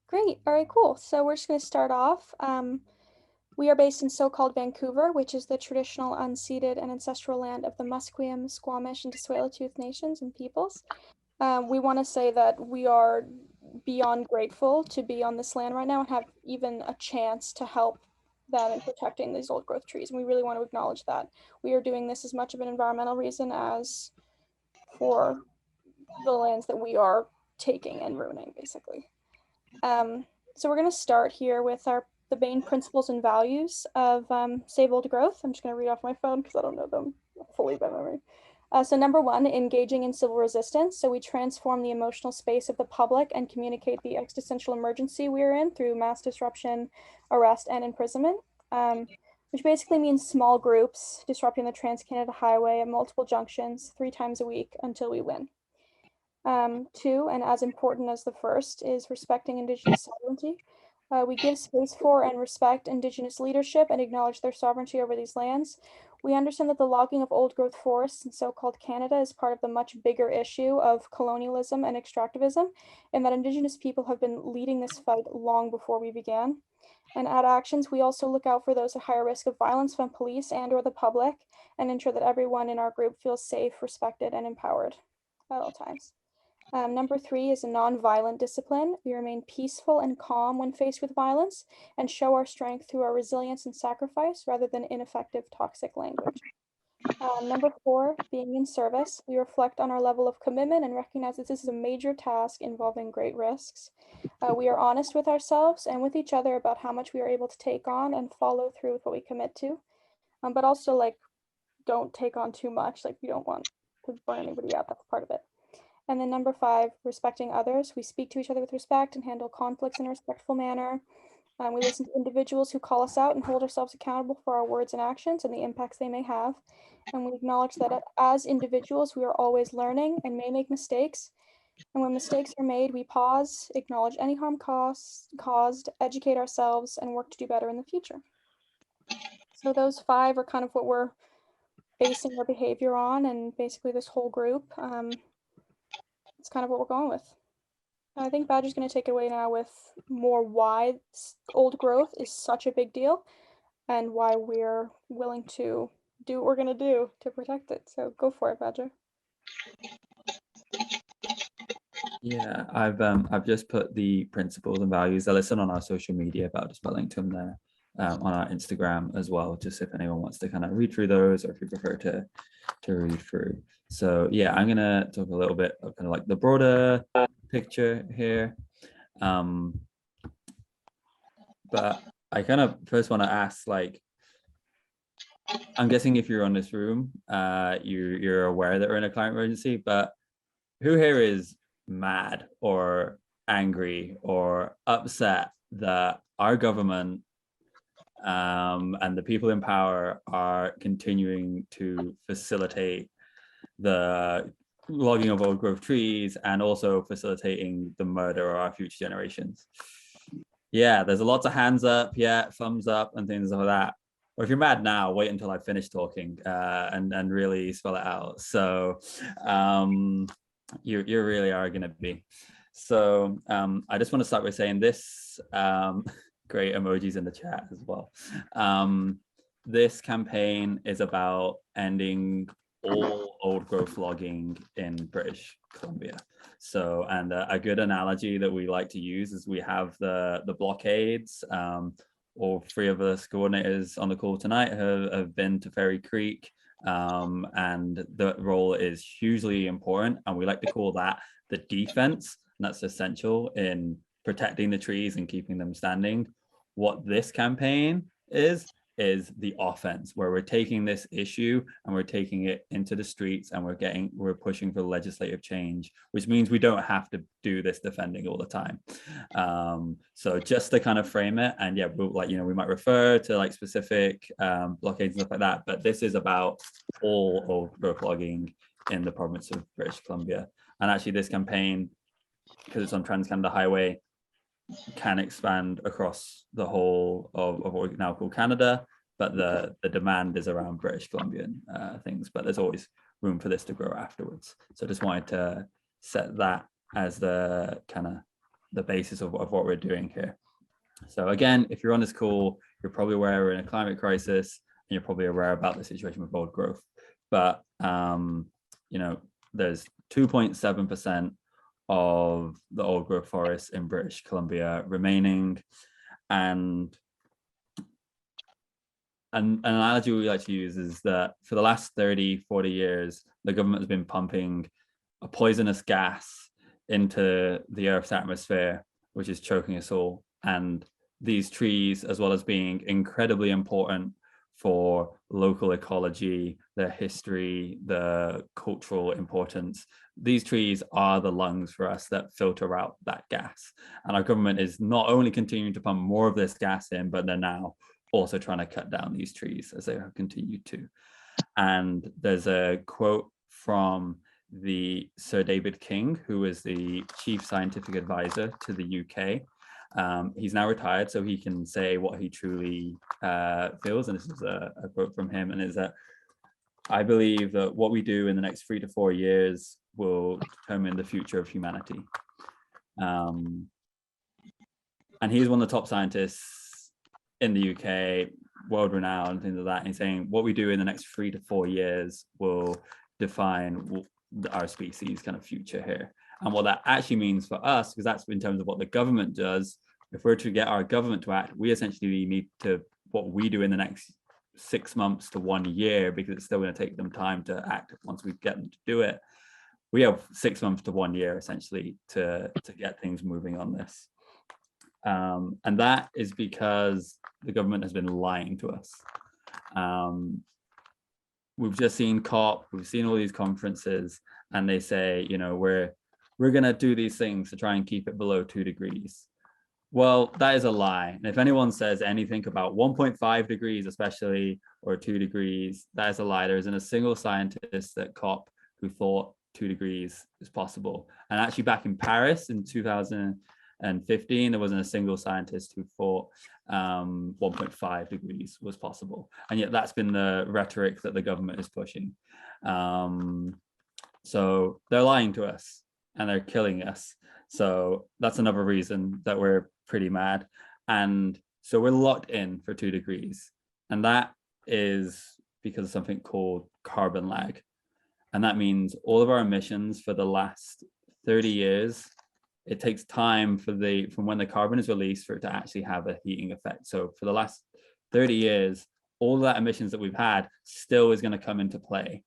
Great. All right, cool. So we're just going to start off. We are based in so-called Vancouver, which is the traditional unceded and ancestral land of the Musqueam, Squamish, and Tsleil-Waututh nations and peoples. We want to say that we are beyond grateful to be on this land right now and have even a chance to help them in protecting these old growth trees. And we really want to acknowledge that we are doing this as much of an environmental reason as for the lands that we are taking and ruining, basically. So we're going to start here with the main principles and values of Save Old Growth. I'm just going to read off my phone because I don't know them fully by memory. So number one, engaging in civil resistance. So we transform the emotional space of the public and communicate the existential emergency we are in through mass disruption, arrest, and imprisonment, which basically means small groups disrupting the Trans-Canada Highway at multiple junctions 3 times a week until we win. Two, and as important as the first, is respecting Indigenous sovereignty. We give space for and respect Indigenous leadership and acknowledge their sovereignty over these lands. We understand that the logging of old growth forests in so-called Canada is part of the much bigger issue of colonialism and extractivism, and that Indigenous people have been leading this fight long before we began. And at Actions, we also look out for those at higher risk of violence from police and or the public and ensure that everyone in our group feels safe, respected, and empowered at all times. Number three is a non-violent discipline. We remain peaceful and calm when faced with violence and show our strength through our resilience and sacrifice rather than ineffective toxic language. Number four, being in service. We reflect on our level of commitment and recognize that this is a major task involving great risks. We are honest with ourselves and with each other about how much we are able to take on and follow through with what we commit to. But also don't take on too much. We don't want to burn anybody out. That's part of it. And then number five, respecting others. We speak to each other with respect and handle conflicts in a respectful manner. We listen to individuals who call us out and hold ourselves accountable for our words and actions and the impacts they may have. And we acknowledge that as individuals, we are always learning and may make mistakes. And when mistakes are made, we pause, acknowledge any harm caused, educate ourselves, and work to do better in the future. So those five are kind of what we're basing our behavior on, and basically this whole group. It's kind of what we're going with. I think Badger's going to take it away now with more why old growth is such a big deal and why we're willing to do what we're going to do to protect it. So go for it, Badger. Yeah, I've just put the principles and values. They're listed on our social media, but I'll just put a link to them there on our Instagram as well, just if anyone wants to kind of read through those or if you prefer to read through. So yeah, I'm gonna talk a little bit of kind of like the broader picture here. But I kind of first want to ask, like, I'm guessing if you're on this room, you're aware that we're in a climate emergency, but who here is mad or angry or upset that our government and the people in power are continuing to facilitate the logging of old growth trees and also facilitating the murder of our future generations? Yeah, there's lots of hands up, yeah, thumbs up and things like that. Or if you're mad now, wait until I finish talking and really spell it out. So you really are going to be. So I just want to start by saying this. Great emojis in the chat as well. This campaign is about ending all old growth logging in British Columbia. So, and a good analogy that we like to use is we have the blockades. All three of us coordinators on the call tonight have been to Fairy Creek, and the role is hugely important, and we like to call that the defense, and that's essential in protecting the trees and keeping them standing. What this campaign is the offense, where we're taking this issue and we're taking it into the streets and we're pushing for legislative change, which means we don't have to do this defending all the time. So just to kind of frame it, and yeah, we might refer to like specific blockades and stuff like that, but this is about all old growth logging in the province of British Columbia. And actually this campaign, because it's on Trans-Canada Highway, can expand across the whole of what we now call Canada, but the demand is around British Columbian things, but there's always room for this to grow afterwards. So just wanted to set that as the kind of the basis of what we're doing here. So again, if you're on this call, you're probably aware we're in a climate crisis, and you're probably aware about the situation with old growth. But you know, there's 2.7% of the old growth forests in British Columbia remaining, and an analogy we like to use is that for the last 30, 40 years, the government has been pumping a poisonous gas into the Earth's atmosphere, which is choking us all. And these trees, as well as being incredibly important for local ecology, their history, the cultural importance, these trees are the lungs for us that filter out that gas. And our government is not only continuing to pump more of this gas in, but they're now also trying to cut down these trees as they have continued to. And there's a quote from the Sir David King, who is the chief scientific advisor to the UK. He's now retired, so he can say what he truly feels. And this is a quote from him, and is that I believe that what we do in the next 3 to 4 years will determine the future of humanity. And he's one of the top scientists in the UK, world renowned, things like that. And he's saying what we do in the next 3 to 4 years will define our species kind of future here. And what that actually means for us, because that's in terms of what the government does, if we're to get our government to act, we essentially need to, what we do in the next 6 months to 1 year, because it's still going to take them time to act once we get them to do it. We have 6 months to 1 year essentially to get things moving on this. And that is because the government has been lying to us. We've just seen COP, we've seen all these conferences, and they say, you know, we're going to do these things to try and keep it below 2 degrees. Well, that is a lie. And if anyone says anything about 1.5 degrees, especially, or 2 degrees, that is a lie. There isn't a single scientist at COP who thought 2 degrees is possible. And actually back in Paris in 2015, there wasn't a single scientist who thought 1.5 degrees was possible. And yet that's been the rhetoric that the government is pushing. So they're lying to us and they're killing us. So that's another reason that we're pretty mad. And so we're locked in for 2 degrees. And that is because of something called carbon lag. And that means all of our emissions for the last 30 years, it takes time from when the carbon is released for it to actually have a heating effect. So for the last 30 years, all of that emissions that we've had still is going to come into play.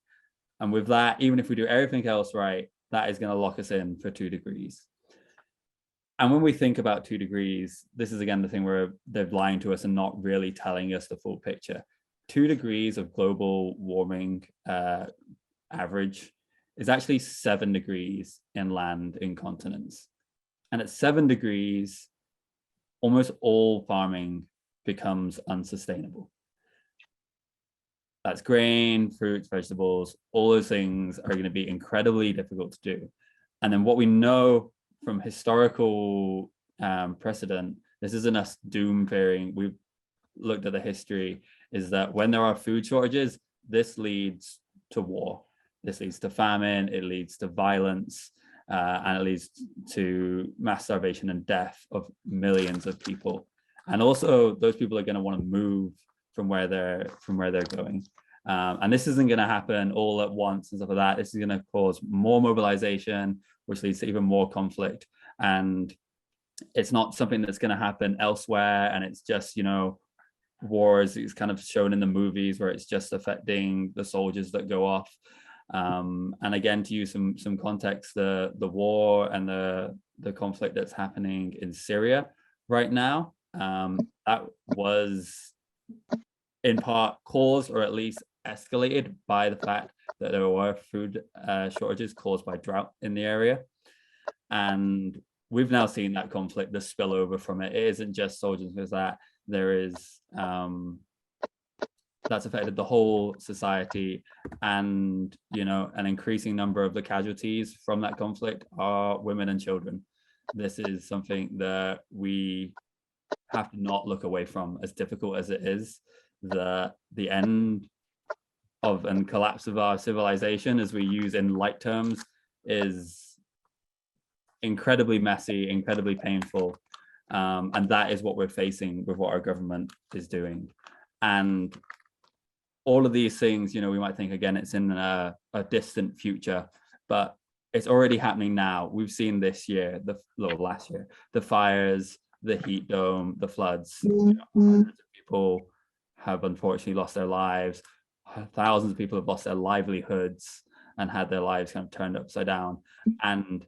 And with that, even if we do everything else right, that is going to lock us in for 2 degrees. And when we think about 2 degrees, this is again the thing where they're lying to us and not really telling us the full picture. 2 degrees of global warming average is actually 7 degrees inland in continents. And at 7 degrees, almost all farming becomes unsustainable. That's grain, fruits, vegetables, all those things are going to be incredibly difficult to do. And then what we know from historical precedent, this isn't us doom fearing, we've looked at the history, is that when there are food shortages, this leads to war. This leads to famine, it leads to violence, and it leads to mass starvation and death of millions of people. And also those people are going to want to move from where they're going. And this isn't going to happen all at once and stuff like that. This is going to cause more mobilization, which leads to even more conflict. And it's not something that's going to happen elsewhere. And it's just, you know, wars is kind of shown in the movies where it's just affecting the soldiers that go off. And again, to use some context, the war and the conflict that's happening in Syria right now, that was in part caused, or at least escalated, by the fact that there were food shortages caused by drought in the area. And we've now seen that conflict, the spillover from it. It isn't just soldiers, because that there is that's affected the whole society. And, you know, an increasing number of the casualties from that conflict are women and children. This is something that we have to not look away from, as difficult as it is. The end of and collapse of our civilization, as we use in light terms, is incredibly messy, incredibly painful. And that is what we're facing with what our government is doing. And all of these things, you know, we might think, again, it's in a distant future, but it's already happening now. We've seen this year, last year, the fires, the heat dome, the floods. You know, hundreds of people have unfortunately lost their lives. Thousands of people have lost their livelihoods and had their lives kind of turned upside down. And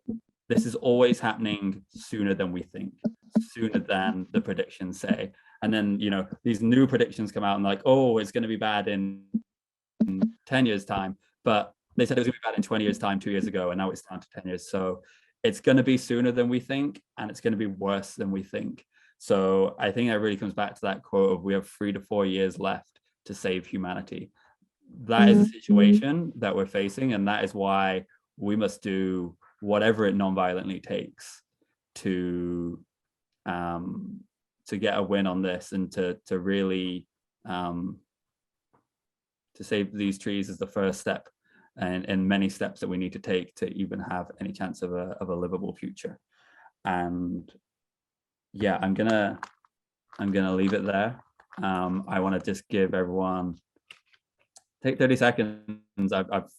this is always happening sooner than we think, sooner than the predictions say. And then, you know, these new predictions come out and like, oh, it's going to be bad in 10 years time. But they said it was going to be bad in 20 years time 2 years ago, and now it's down to 10 years. So it's going to be sooner than we think, and it's going to be worse than we think. So I think that really comes back to that quote of we have 3 to 4 years left to save humanity. That is the situation that we're facing, and that is why we must do whatever it non-violently takes to get a win on this, and to really to save these trees is the first step, and many steps that we need to take to even have any chance of a livable future. And yeah, I'm gonna leave it there. I want to just give everyone, take 30 seconds. I've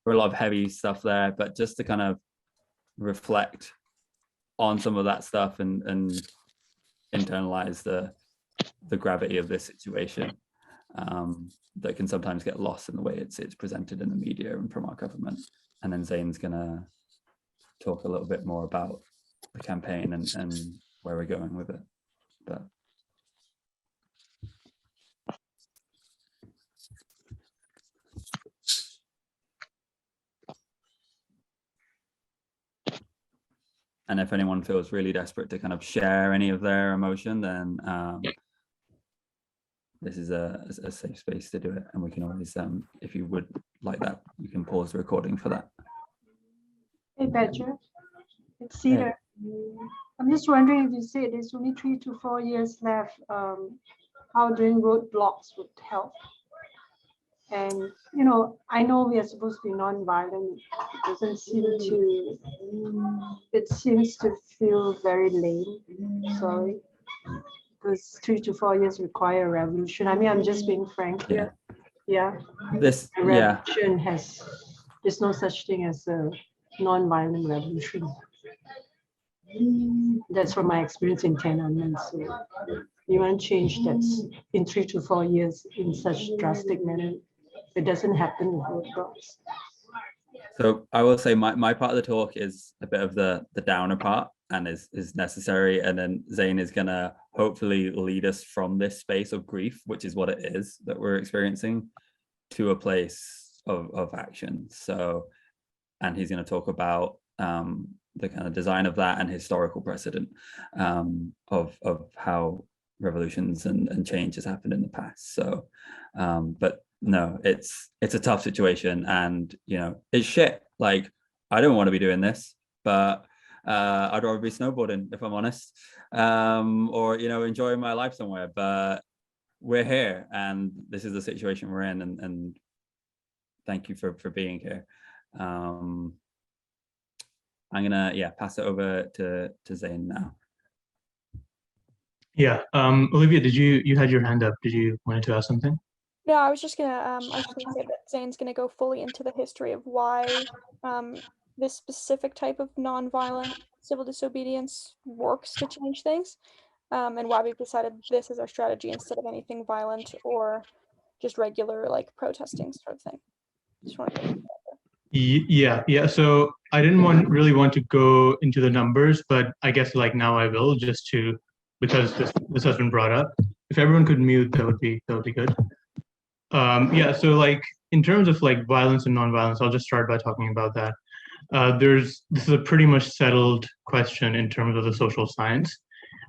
heard a lot of heavy stuff there, but just to kind of reflect on some of that stuff and internalize the gravity of this situation, that can sometimes get lost in the way it's presented in the media and from our government. And then Zain's gonna talk a little bit more about the campaign and where we're going with it. But and if anyone feels really desperate to kind of share any of their emotion, then this is a safe space to do it. And we can always, if you would like that, you can pause the recording for that. Hey, Badger, it's Cedar. Hey. I'm just wondering, if you say there's only 3 to 4 years left, how doing roadblocks would help. And, you know, I know we are supposed to be non-violent. It seems to feel very lame. Sorry. Because 3 to 4 years require a revolution. I mean, I'm just being frank here. Yeah. This revolution there's no such thing as a non-violent revolution. That's from my experience in Tiananmen. So you want change that's in 3 to 4 years in such drastic manner. It doesn't happen with roadblocks. So I will say my part of the talk is a bit of the downer part, and is necessary. And then Zain is gonna hopefully lead us from this space of grief, which is what it is that we're experiencing, to a place of action. So, and he's gonna talk about the kind of design of that and historical precedent of how revolutions and change has happened in the past. So, but no, it's a tough situation, and you know, it's shit. Like, I don't want to be doing this, but I'd rather be snowboarding, if I'm honest, or, you know, enjoying my life somewhere. But we're here, and this is the situation we're in, and thank you for being here. I'm gonna pass it over to Zain now. Yeah, Olivia, you had your hand up? Did you wanted to ask something? No, I was just gonna say that Zain's gonna go fully into the history of why this specific type of non-violent civil disobedience works to change things, and why we've decided this is our strategy instead of anything violent or just regular like protesting sort of thing. Just want to Yeah. So I didn't really want to go into the numbers, but I guess like now I will, just to, because this has been brought up. If everyone could mute, that would be good. Yeah. So like in terms of like violence and non-violence, I'll just start by talking about that. This is a pretty much settled question in terms of the social science,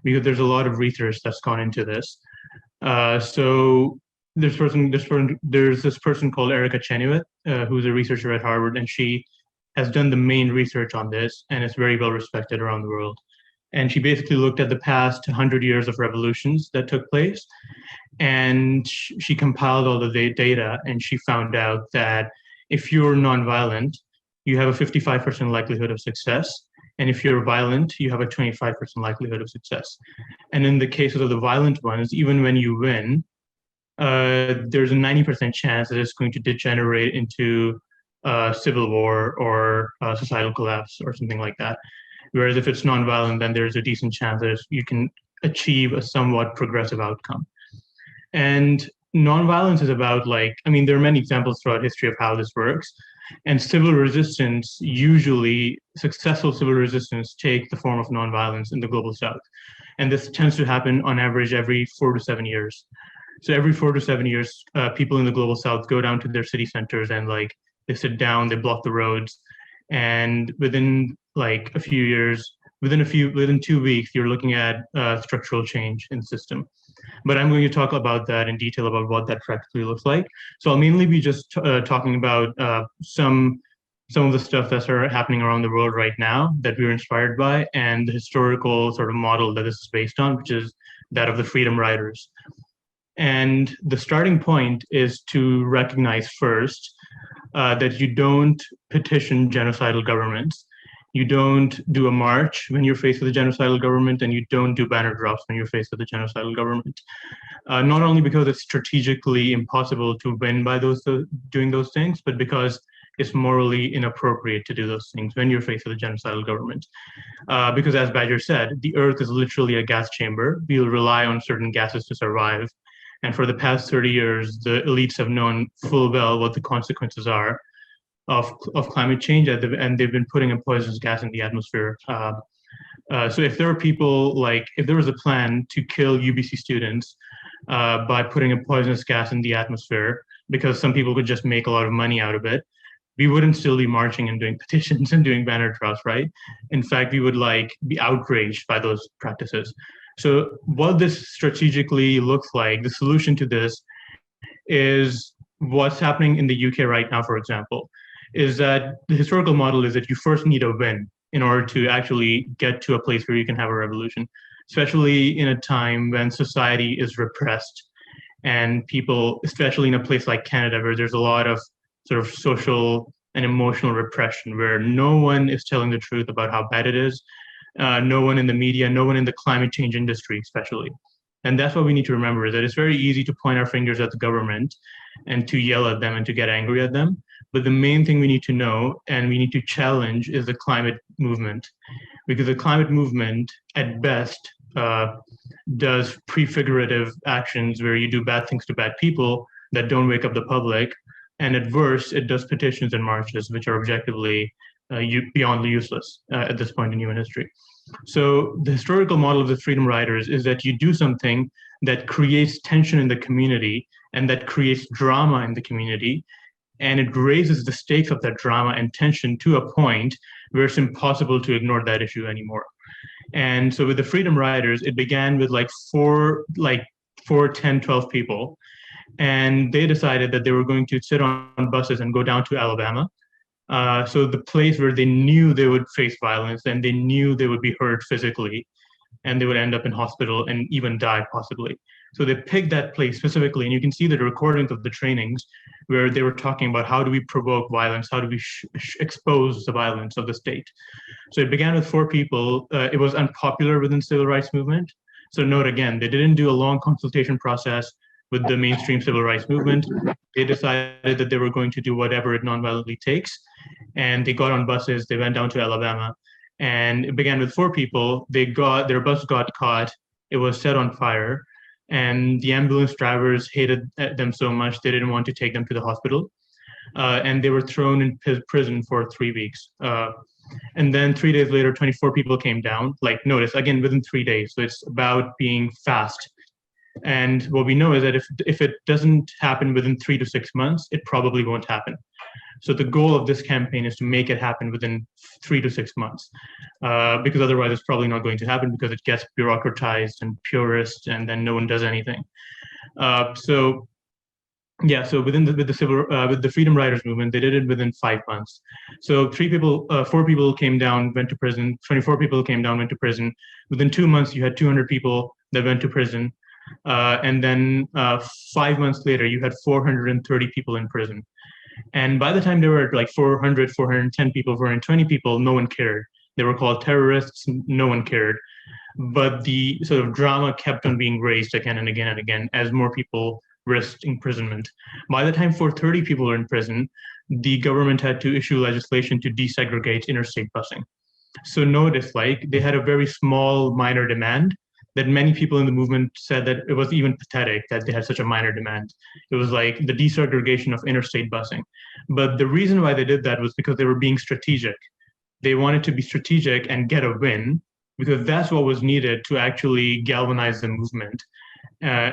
because there's a lot of research that's gone into this. So there's this person called Erica Chenoweth, who's a researcher at Harvard, and she has done the main research on this, and it's very well respected around the world. And she basically looked at the past 100 years of revolutions that took place, and she compiled all the data, and she found out that if you're nonviolent, you have a 55% likelihood of success. And if you're violent, you have a 25% likelihood of success. And in the cases of the violent ones, even when you win, there's a 90% chance that it's going to degenerate into civil war or societal collapse or something like that. Whereas if it's nonviolent, then there's a decent chance that you can achieve a somewhat progressive outcome. And nonviolence is about there are many examples throughout history of how this works. And civil resistance, usually successful civil resistance, take the form of nonviolence in the global south. And this tends to happen on average every 4 to 7 years. So every 4 to 7 years, people in the global south go down to their city centers and they sit down, they block the roads. And within a few years, within 2 weeks, you're looking at structural change in the system. But I'm going to talk about that in detail about what that practically looks like. So I'll mainly be just talking about some of the stuff that's happening around the world right now that we're inspired by, and the historical sort of model that this is based on, which is that of the Freedom Riders. And the starting point is to recognize first that you don't petition genocidal governments. You don't do a march when you're faced with a genocidal government, and you don't do banner drops when you're faced with a genocidal government. Not only because it's strategically impossible to win by doing those things, but because it's morally inappropriate to do those things when you're faced with a genocidal government. Because as Badger said, the earth is literally a gas chamber. We'll rely on certain gases to survive. And for the past 30 years, the elites have known full well what the consequences are of climate change, and they've been putting a poisonous gas in the atmosphere. So if there were people if there was a plan to kill UBC students by putting a poisonous gas in the atmosphere, because some people could just make a lot of money out of it, we wouldn't still be marching and doing petitions and doing banner drops, right? In fact, we would be outraged by those practices. So what this strategically looks like, the solution to this is what's happening in the UK right now, for example, is that the historical model is that you first need a win in order to actually get to a place where you can have a revolution, especially in a time when society is repressed and people, especially in a place like Canada, where there's a lot of sort of social and emotional repression, where no one is telling the truth about how bad it is. No one in the media, no one in the climate change industry, especially. And that's what we need to remember, is that it's very easy to point our fingers at the government and to yell at them and to get angry at them. But the main thing we need to know and we need to challenge is the climate movement, because the climate movement at best does prefigurative actions where you do bad things to bad people that don't wake up the public. And at worst, it does petitions and marches, which are objectively beyond useless at this point in human history. So the historical model of the Freedom Riders is that you do something that creates tension in the community and that creates drama in the community, and it raises the stakes of that drama and tension to a point where it's impossible to ignore that issue anymore. And so with the Freedom Riders, it began with 4, 10, 12 people, and they decided that they were going to sit on buses and go down to Alabama. So the place where they knew they would face violence and they knew they would be hurt physically and they would end up in hospital and even die possibly. So they picked that place specifically, and you can see the recordings of the trainings where they were talking about how do we provoke violence, how do we expose the violence of the state. So it began with 4 people. It was unpopular within the civil rights movement. So note again, they didn't do a long consultation process with the mainstream civil rights movement. They decided that they were going to do whatever it nonviolently takes. And they got on buses, they went down to Alabama, and it began with 4 people. Their bus got caught, it was set on fire, and the ambulance drivers hated them so much they didn't want to take them to the hospital. And they were thrown in prison for 3 weeks. And then 3 days later, 24 people came down. Notice, again, within 3 days. So it's about being fast. And what we know is that if it doesn't happen within 3 to 6 months, it probably won't happen. So the goal of this campaign is to make it happen within 3 to 6 months, because otherwise it's probably not going to happen, because it gets bureaucratized and purist, and then no one does anything. So with the Freedom Riders movement, they did it within 5 months. So 4 people came down, went to prison. 24 people came down, went to prison. Within 2 months, you had 200 people that went to prison. And then 5 months later, you had 430 people in prison. And by the time there were 400, 410 people, 420 people, no one cared. They were called terrorists. No one cared. But the sort of drama kept on being raised again and again and again as more people risked imprisonment. By the time 430 people were in prison, the government had to issue legislation to desegregate interstate busing. So notice, like, they had a very small, minor demand that many people in the movement said that it was even pathetic that they had such a minor demand. It was like the desegregation of interstate busing. But the reason why they did that was because they were being strategic. They wanted to be strategic and get a win, because that's what was needed to actually galvanize the movement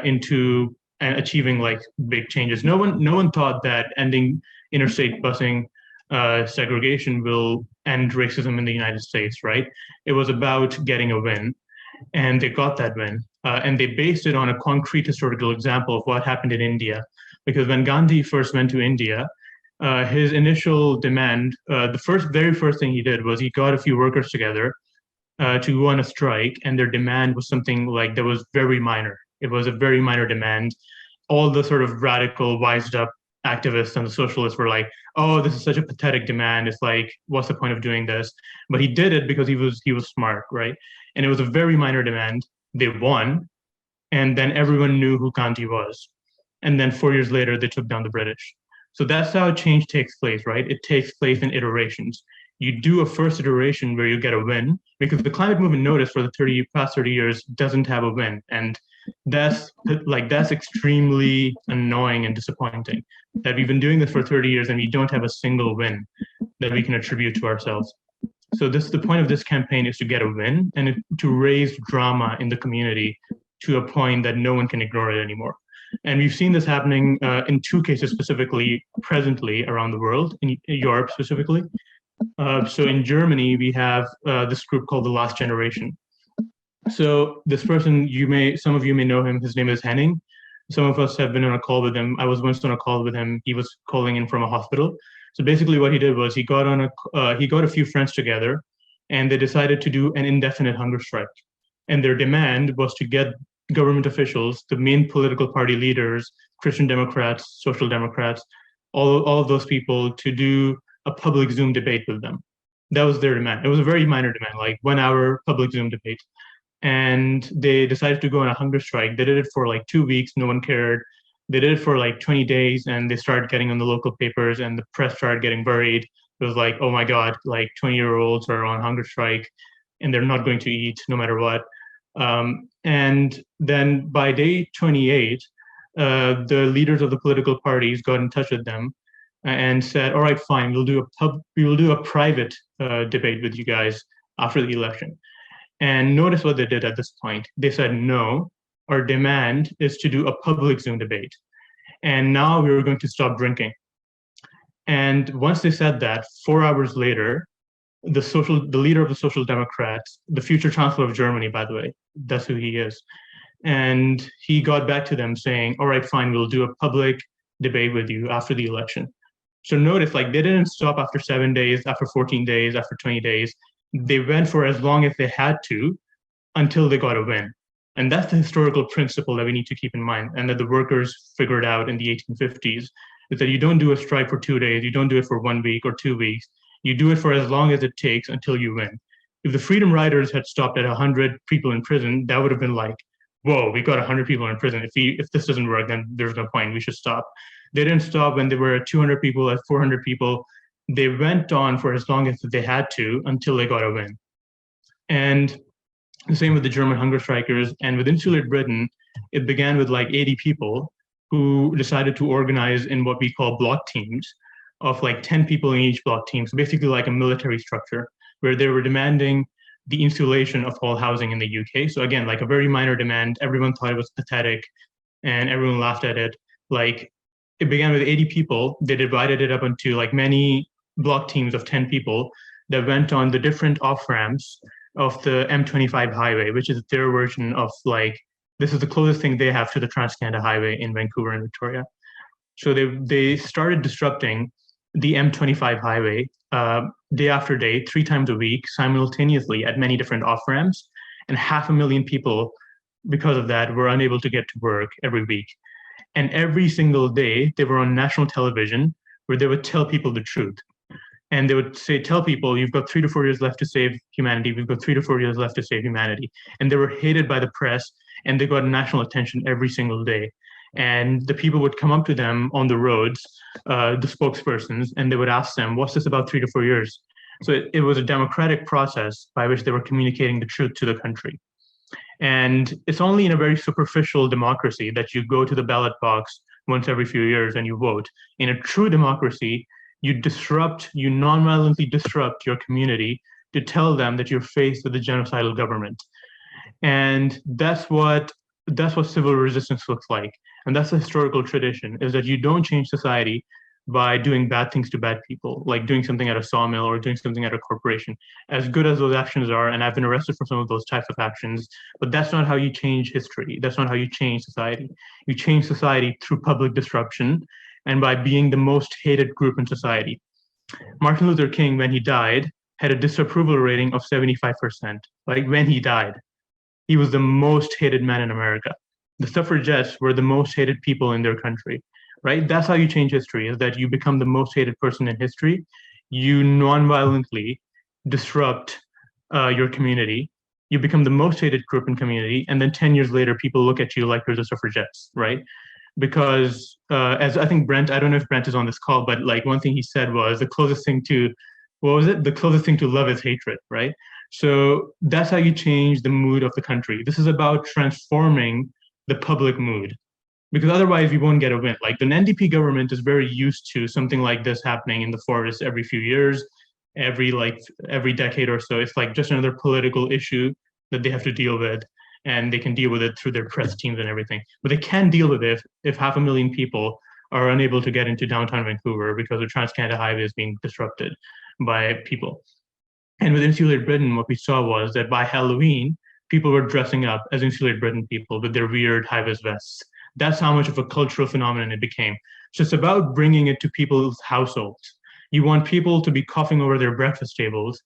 into achieving like big changes. No one thought that ending interstate busing segregation will end racism in the United States, right? It was about getting a win, and they got that win. And they based it on a concrete historical example of what happened in India. Because when Gandhi first went to India, his initial demand, the very first thing he did was he got a few workers together to go on a strike, and their demand was something like that was very minor. It was a very minor demand. All the sort of radical, wised up activists and the socialists were like, "Oh, this is such a pathetic demand. It's like, what's the point of doing this?" But he did it because he was smart, right? And it was a very minor demand. They won, and then everyone knew who Gandhi was. And then 4 years later, they took down the British. So that's how change takes place, right? It takes place in iterations. You do a first iteration where you get a win, because the climate movement notice for the past 30 years doesn't have a win. And that's extremely annoying and disappointing that we've been doing this for 30 years and we don't have a single win that we can attribute to ourselves. So the point of this campaign is to get a win and to raise drama in the community to a point that no one can ignore it anymore. And we've seen this happening in two cases specifically presently around the world, in Europe specifically. So in Germany, we have this group called The Last Generation. So this person, some of you may know him. His name is Henning. Some of us have been on a call with him. I was once on a call with him. He was calling in from a hospital. So basically what he did was he got a few friends together, and they decided to do an indefinite hunger strike. And their demand was to get government officials, the main political party leaders, Christian Democrats, Social Democrats, all of those people, to do a public Zoom debate with them. That was their demand. It was a very minor demand, like 1 hour public Zoom debate. And they decided to go on a hunger strike. They did it for like 2 weeks. No one cared. They did it for like 20 days, and they started getting on the local papers, and the press started getting worried. It was like, oh my God, like 20-year-olds are on hunger strike and they're not going to eat no matter what. And then by day 28, the leaders of the political parties got in touch with them and said, all right, fine, we will do a private debate with you guys after the election. And notice what they did at this point. They said, no, our demand is to do a public Zoom debate. And now we're going to stop drinking. And once they said that, 4 hours later, the leader of the Social Democrats, the future Chancellor of Germany, by the way, that's who he is. And he got back to them saying, all right, fine, we'll do a public debate with you after the election. So notice, like, they didn't stop after 7 days, after 14 days, after 20 days. They went for as long as they had to until they got a win. And that's the historical principle that we need to keep in mind, and that the workers figured out in the 1850s, is that you don't do a strike for 2 days, you don't do it for 1 week or 2 weeks, you do it for as long as it takes until you win. If the Freedom Riders had stopped at 100 people in prison, that would have been like, whoa, we got 100 people in prison. If this doesn't work, then there's no point, we should stop. They didn't stop when they were at 200 people, at 400 people. They went on for as long as they had to until they got a win. And the same with the German hunger strikers. And with Insulate Britain, it began with like 80 people who decided to organize in what we call block teams of like 10 people in each block team. So basically like a military structure, where they were demanding the insulation of all housing in the UK. So again, like a very minor demand. Everyone thought it was pathetic and everyone laughed at it. Like, it began with 80 people. They divided it up into like many block teams of 10 people that went on the different off-ramps of the M25 highway, which is their version of like, this is the closest thing they have to the Trans-Canada Highway in Vancouver and Victoria. So they started disrupting the M25 highway day after day, 3 times a week, simultaneously at many different off-ramps, and 500,000 people, because of that, were unable to get to work every week. And every single day, they were on national television where they would tell people the truth. And they would say, tell people, you've got 3 to 4 years left to save humanity. We've got 3 to 4 years left to save humanity. And they were hated by the press, and they got national attention every single day. And the people would come up to them on the roads, the spokespersons, and they would ask them, what's this about 3 to 4 years? So it was a democratic process by which they were communicating the truth to the country. And it's only in a very superficial democracy that you go to the ballot box once every few years and you vote. In a true democracy, you non-violently disrupt your community to tell them that you're faced with a genocidal government. And that's what civil resistance looks like. And that's the historical tradition, is that you don't change society by doing bad things to bad people, like doing something at a sawmill or doing something at a corporation. As good as those actions are, and I've been arrested for some of those types of actions, but that's not how you change history. That's not how you change society. You change society through public disruption and by being the most hated group in society. Martin Luther King, when he died, had a disapproval rating of 75%. Like when he died, he was the most hated man in America. The suffragettes were the most hated people in their country, right? That's how you change history, is that you become the most hated person in history. You non-violently disrupt your community. You become the most hated group in community. And then 10 years later, people look at you like you're the suffragettes, right? Because as I think Brent, I don't know if Brent is on this call, but like one thing he said was the closest thing to, what was it? The closest thing to love is hatred, right? So that's how you change the mood of the country. This is about transforming the public mood, because otherwise we won't get a win. Like the NDP government is very used to something like this happening in the forest every few years, every decade or so. It's like just another political issue that they have to deal with, and they can deal with it through their press teams and everything. But they can deal with it if 500,000 people are unable to get into downtown Vancouver because the Trans-Canada Highway is being disrupted by people. And with Insulated Britain, what we saw was that by Halloween, people were dressing up as Insulated Britain people with their weird high-vis vests. That's how much of a cultural phenomenon it became. So it's about bringing it to people's households. You want people to be coughing over their breakfast tables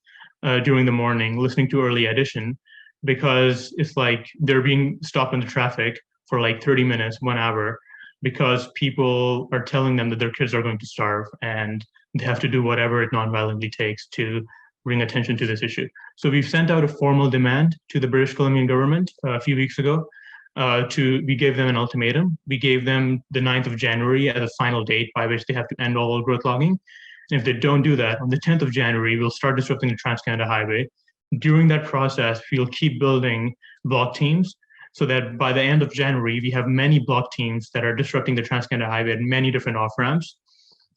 during the morning, listening to Early Edition, because it's like they're being stopped in the traffic for like 30 minutes, 1 hour, because people are telling them that their kids are going to starve and they have to do whatever it non-violently takes to bring attention to this issue. So we've sent out a formal demand to the British Columbian government a few weeks ago. We gave them an ultimatum. We gave them the 9th of January as a final date by which they have to end all growth logging. And if they don't do that, on the 10th of January, we'll start disrupting the Trans-Canada Highway. During that process, we'll keep building block teams so that by the end of January, we have many block teams that are disrupting the Trans-Canada Highway at many different off-ramps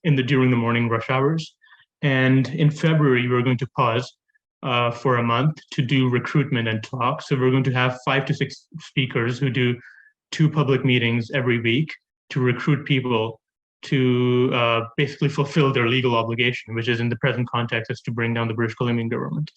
during the morning rush hours. And in February, we're going to pause for a month to do recruitment and talk. So we're going to have 5 to 6 speakers who do 2 public meetings every week to recruit people to basically fulfill their legal obligation, which is in the present context is to bring down the British Columbian government.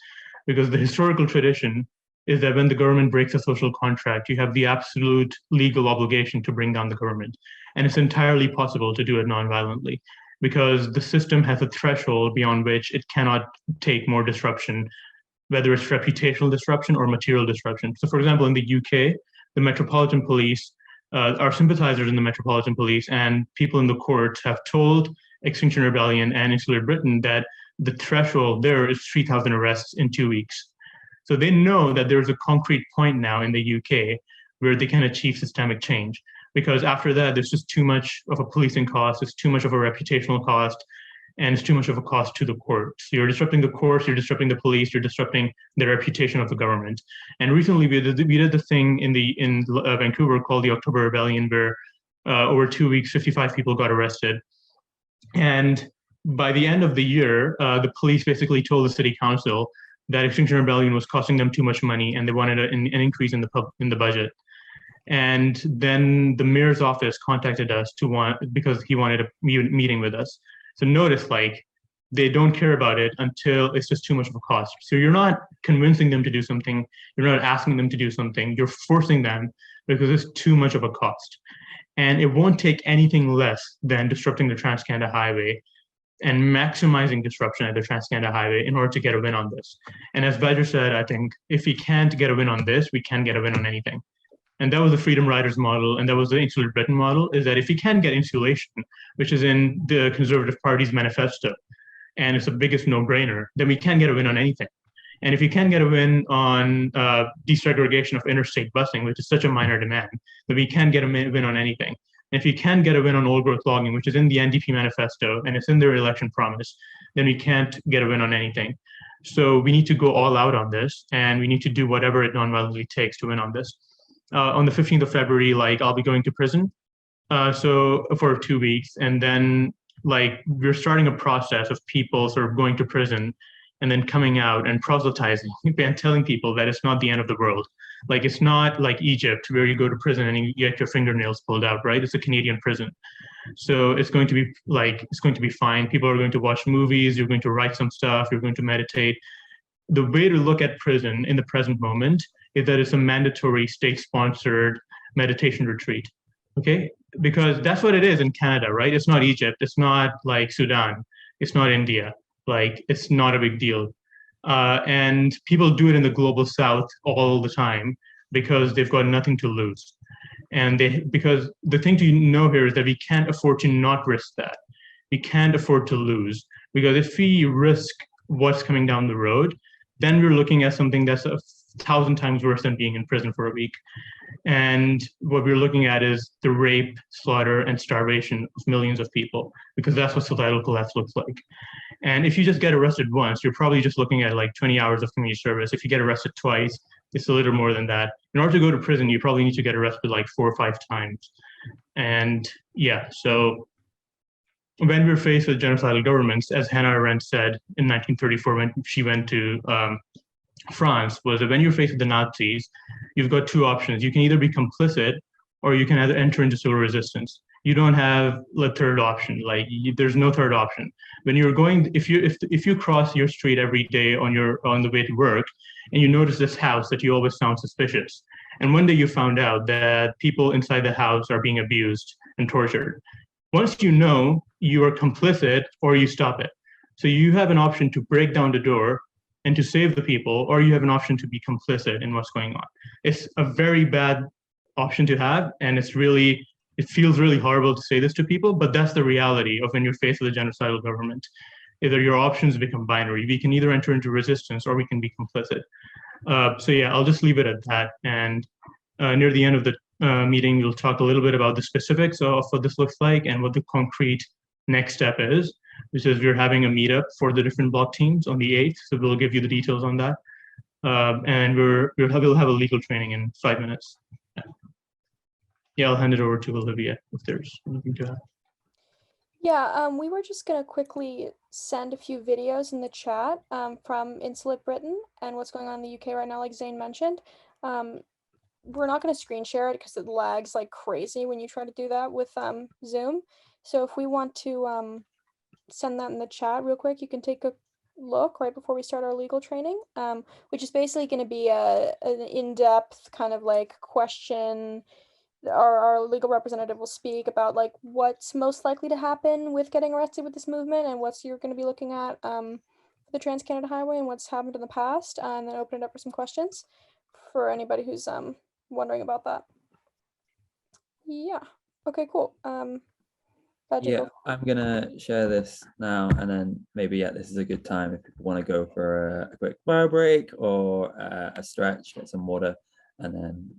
Because the historical tradition is that when the government breaks a social contract, you have the absolute legal obligation to bring down the government. And it's entirely possible to do it non-violently, because the system has a threshold beyond which it cannot take more disruption, whether it's reputational disruption or material disruption. So for example, in the UK, the Metropolitan Police, our sympathizers in the Metropolitan Police and people in the courts have told Extinction Rebellion and Insulated Britain that the threshold there is 3,000 arrests in 2 weeks. So they know that there's a concrete point now in the UK where they can achieve systemic change. Because after that, there's just too much of a policing cost, it's too much of a reputational cost, and it's too much of a cost to the courts. So you're disrupting the courts, you're disrupting the police, you're disrupting the reputation of the government. And recently we did the thing in Vancouver called the October Rebellion, where over 2 weeks, 55 people got arrested. And by the end of the year, the police basically told the city council that Extinction Rebellion was costing them too much money and they wanted an increase in the budget. And then the mayor's office contacted us because he wanted a meeting with us. So notice, like, they don't care about it until it's just too much of a cost. So you're not convincing them to do something, you're not asking them to do something, you're forcing them because it's too much of a cost. And it won't take anything less than disrupting the Trans-Canada Highway and maximizing disruption at the Trans-Canada Highway in order to get a win on this. And as Badger said, I think if we can't get a win on this, we can get a win on anything. And that was the Freedom Riders model, and that was the Insulated Britain model, is that if we can get insulation, which is in the Conservative Party's manifesto, and it's the biggest no-brainer, then we can't get a win on anything. And if you can't get a win on desegregation of interstate busing, which is such a minor demand, then we can't get a win on anything. And if you can get a win on old growth logging, which is in the NDP manifesto and it's in their election promise, then we can't get a win on anything. So we need to go all out on this, and we need to do whatever it non-violently takes to win on this. On the 15th of February, like, I'll be going to prison, so for 2 weeks, and then like we're starting a process of people sort of going to prison and then coming out and proselytizing and telling people that it's not the end of the world. Like, it's not like Egypt where you go to prison and you get your fingernails pulled out, right? It's a Canadian prison. So it's going to be like, it's going to be fine. People are going to watch movies, you're going to write some stuff, you're going to meditate. The way to look at prison in the present moment is that it's a mandatory state-sponsored meditation retreat, okay? Because that's what it is in Canada, right? It's not Egypt, it's not like Sudan, it's not India. Like, it's not a big deal. And people do it in the global south all the time because they've got nothing to lose. And because the thing to know here is that we can't afford to not risk that. We can't afford to lose, because if we risk what's coming down the road, then we're looking at something that's 1,000 times worse than being in prison for a week. And what we're looking at is the rape, slaughter, and starvation of millions of people, because that's what societal collapse looks like. And if you just get arrested once, you're probably just looking at like 20 hours of community service. If you get arrested twice, it's a little more than that. In order to go to prison, you probably need to get arrested like 4 or 5 times. And yeah, so when we're faced with genocidal governments, as Hannah Arendt said in 1934 when she went to France, was that when you're faced with the Nazis, you've got 2 options. You can either be complicit or you can either enter into civil resistance. You don't have a third option. Like, there's no third option. When you're going, if you cross your street every day on the way to work, and you notice this house that you always found suspicious, and one day you found out that people inside the house are being abused and tortured, once you know, you are complicit or you stop it. So you have an option to break down the door and to save the people, or you have an option to be complicit in what's going on. It's a very bad option to have, and it feels really horrible to say this to people, but that's the reality of when you're faced with a genocidal government. Either your options become binary. We can either enter into resistance or we can be complicit. So yeah, I'll just leave it at that. And near the end of the meeting, we'll talk a little bit about the specifics of what this looks like and what the concrete next step is, which is we're having a meetup for the different block teams on the 8th. So we'll give you the details on that. And we'll have a legal training in 5 minutes. Yeah, I'll hand it over to Olivia if there's anything to add. Yeah, we were just gonna quickly send a few videos in the chat from Insulet Britain and what's going on in the UK right now, like Zane mentioned. We're not gonna screen share it because it lags like crazy when you try to do that with Zoom. So if we want to send that in the chat real quick, you can take a look right before we start our legal training, which is basically gonna be an in-depth kind of like question. Our legal representative will speak about like what's most likely to happen with getting arrested with this movement and what's you're going to be looking at the Trans-Canada Highway and what's happened in the past, and then open it up for some questions for anybody who's wondering about that. Yeah. Okay, cool. Yeah, I'm gonna share this now, and then maybe this is a good time if people want to go for a quick bio break or a stretch, get some water, and then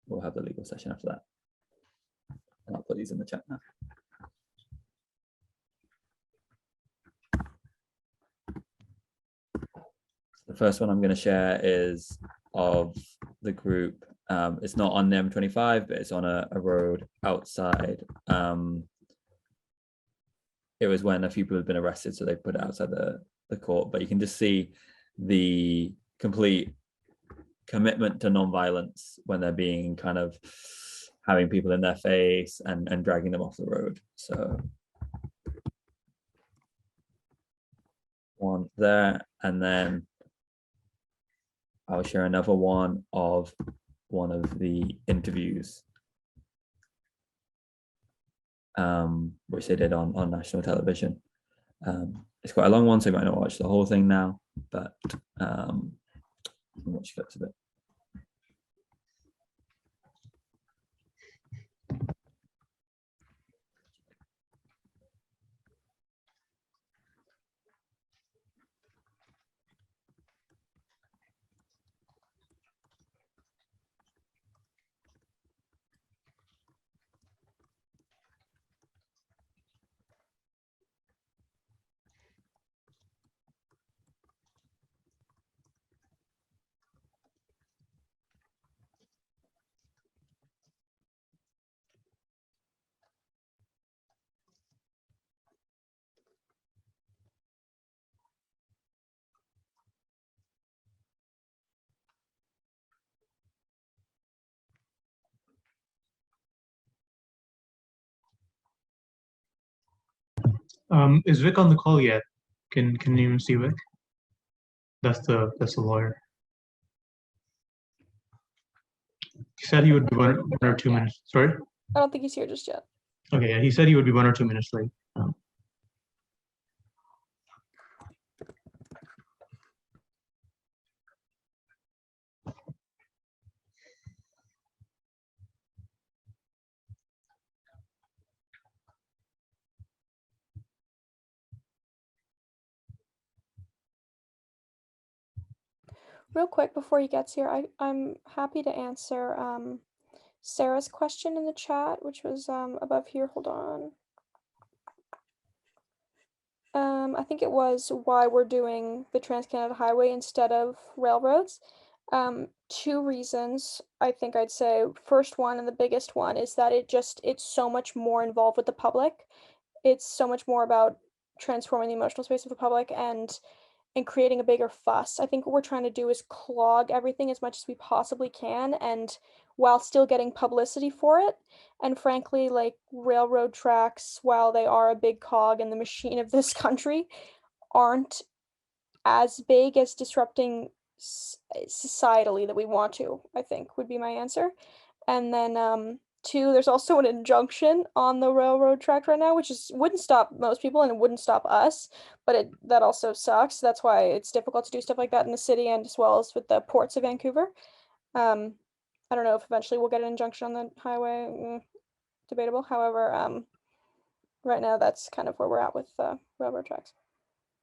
we'll have the legal session after that. And I'll put these in the chat now. The first one I'm going to share is of the group. It's not on the M25, but it's on a road outside. It was when a few people had been arrested, so they put it outside the court. But you can just see the complete commitment to non-violence when they're being kind of having people in their face and dragging them off the road. So one there, and then I'll share another one of one of the interviews which they did on national television. It's quite a long one, so you might not watch the whole thing now, but watch clips of it. Is Vic on the call yet? Can you see Vic? That's the lawyer. He said he would be one or 2 minutes. Sorry? I don't think he's here just yet. Okay, yeah, he said he would be 1 or 2 minutes late. Real quick before he gets here, I'm happy to answer Sarah's question in the chat, which was above here. Hold on. I think it was why we're doing the Trans-Canada Highway instead of railroads. Two reasons I think I'd say. First one, and the biggest one, is that it's so much more involved with the public. It's so much more about transforming the emotional space of the public and creating a bigger fuss. I think what we're trying to do is clog everything as much as we possibly can, and while still getting publicity for it. And frankly, like, railroad tracks, while they are a big cog in the machine of this country, aren't as big as disrupting societally that we want to, I think would be my answer. And then two, there's also an injunction on the railroad track right now, which wouldn't stop most people and it wouldn't stop us, but that also sucks. That's why it's difficult to do stuff like that in the city, and as well as with the ports of Vancouver. I don't know if eventually we'll get an injunction on the highway. Debatable. However, right now that's kind of where we're at with railroad tracks.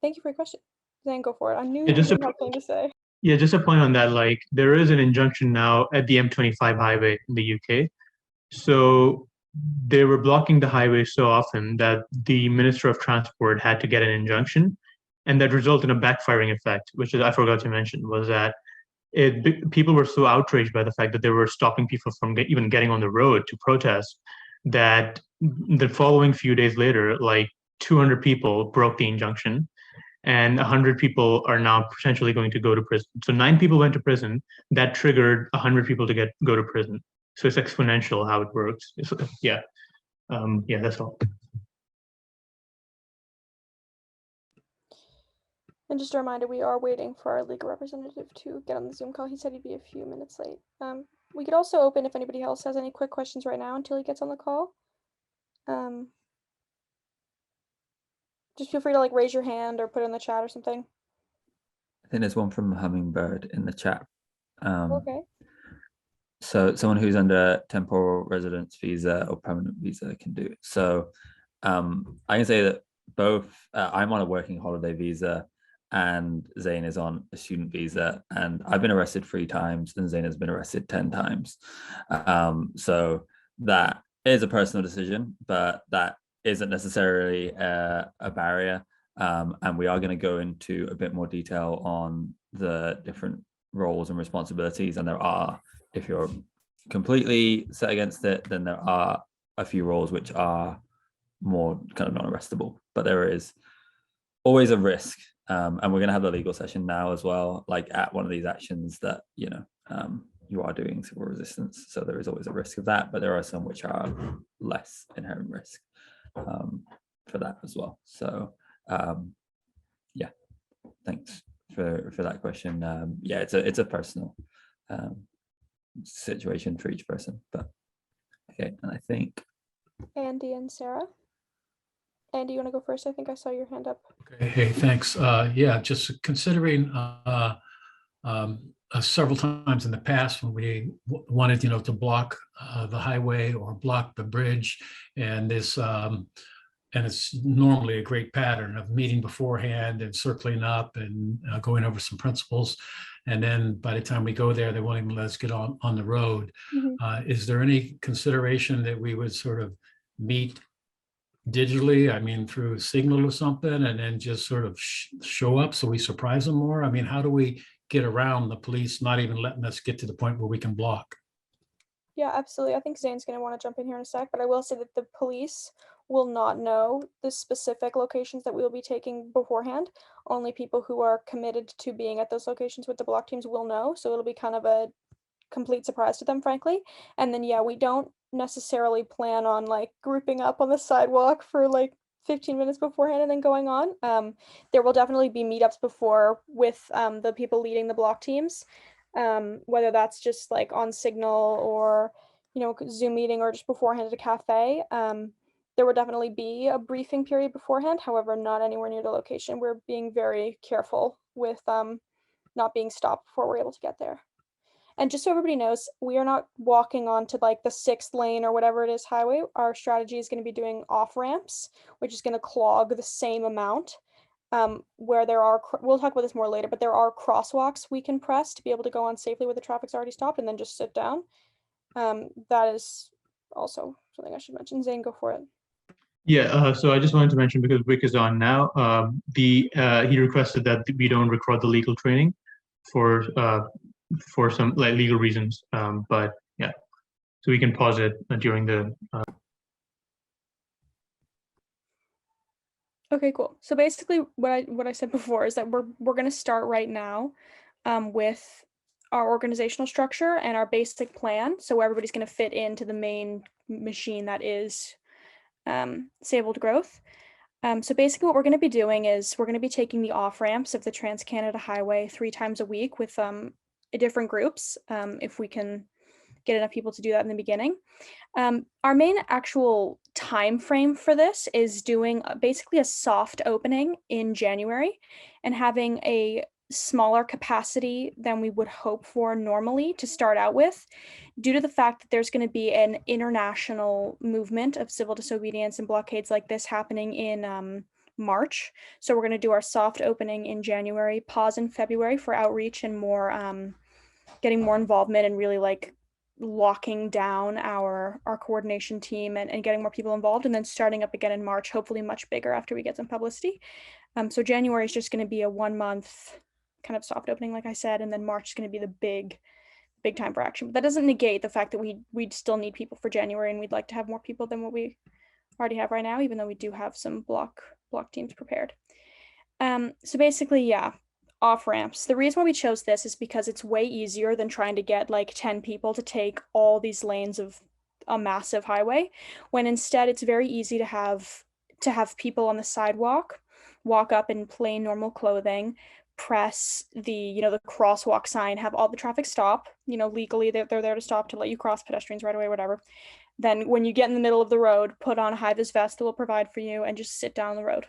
Thank you for your question. Zane, go for it. I knew you just had something to say. Yeah, just a point on that. Like, there is an injunction now at the M25 highway in the UK. So they were blocking the highway so often that the Minister of Transport had to get an injunction, and that resulted in a backfiring effect, which is, I forgot to mention, was that people were so outraged by the fact that they were stopping people from even getting on the road to protest, that the following few days later, like 200 people broke the injunction, and 100 people are now potentially going to go to prison. So 9 people went to prison. That triggered 100 people to go to prison. So it's exponential how it works. Yeah, that's all. And just a reminder, we are waiting for our legal representative to get on the Zoom call. He said he'd be a few minutes late. We could also open if anybody else has any quick questions right now until he gets on the call. Just feel free to like raise your hand or put it in the chat or something. I think there's one from Hummingbird in the chat. Okay. So someone who's under temporal residence visa or permanent visa can do it. So I can say that both, I'm on a working holiday visa and Zane is on a student visa, and I've been arrested 3 times and Zane has been arrested 10 times. So that is a personal decision, but that isn't necessarily a barrier. And we are going to go into a bit more detail on the different roles and responsibilities. And there are, if you're completely set against it, then there are a few roles which are more kind of non-arrestable, but there is always a risk. And we're going to have the legal session now as well, like at one of these actions that, you are doing civil resistance. So there is always a risk of that, but there are some which are less inherent risk for that as well. So yeah, thanks for that question. Yeah, it's a personal situation for each person, but okay. And I think Andy and Sarah. Andy, you want to go first? I think I saw your hand up. Okay, hey, thanks. Yeah, just considering several times in the past when we wanted, to block the highway or block the bridge, and this, and it's normally a great pattern of meeting beforehand and circling up and going over some principles. And then by the time we go there, they won't even let us get on the road. Mm-hmm. Is there any consideration that we would sort of meet digitally, I mean, through Signal or something, and then just sort of show up so we surprise them more? I mean, how do we get around the police not even letting us get to the point where we can block? Yeah, absolutely. I think Zane's going to want to jump in here in a sec, but I will say that the police will not know the specific locations that we will be taking beforehand. Only people who are committed to being at those locations with the block teams will know. So it'll be kind of a complete surprise to them, frankly. And then, yeah, we don't necessarily plan on like grouping up on the sidewalk for like 15 minutes beforehand and then going on. There will definitely be meetups before with the people leading the block teams, whether that's just like on Signal or, you know, Zoom meeting or just beforehand at a cafe. There will definitely be a briefing period beforehand, however, not anywhere near the location. We're being very careful with not being stopped before we're able to get there. And just so everybody knows, we are not walking onto like the 6th lane or whatever it is highway. Our strategy is going to be doing off ramps, which is going to clog the same amount. Where there are, we'll talk about this more later, but there are crosswalks we can press to be able to go on safely where the traffic's already stopped and then just sit down. That is also something I should mention. Zane, go for it. Yeah, so I just wanted to mention, because Vic is on now, he requested that we don't record the legal training for some like legal reasons. But yeah, so we can pause it during the. Okay, cool. So basically what I said before is that we're going to start right now with our organizational structure and our basic plan. So everybody's going to fit into the main machine that is Disabled Growth. So basically what we're going to be doing is we're going to be taking the off ramps of the Trans-Canada Highway 3 times a week with different groups, if we can get enough people to do that in the beginning. Our main actual time frame for this is doing basically a soft opening in January and having a smaller capacity than we would hope for normally to start out with, due to the fact that there's going to be an international movement of civil disobedience and blockades like this happening in March. So we're going to do our soft opening in January, pause in February for outreach and more getting more involvement and really like locking down our coordination team and getting more people involved, and then starting up again in March, hopefully much bigger after we get some publicity. So January is just going to be a 1 month kind of soft opening, like I said, and then March is going to be the big time for action. But that doesn't negate the fact that we'd still need people for January, and we'd like to have more people than what we already have right now, even though we do have some block teams prepared. So basically, yeah, off ramps. The reason why we chose this is because it's way easier than trying to get like 10 people to take all these lanes of a massive highway, when instead it's very easy to have people on the sidewalk walk up in plain normal clothing, press the the crosswalk sign, have all the traffic stop, legally they're there to stop, to let you cross pedestrians right away, whatever. Then when you get in the middle of the road, put on a high-vis vest that will provide for you and just sit down the road.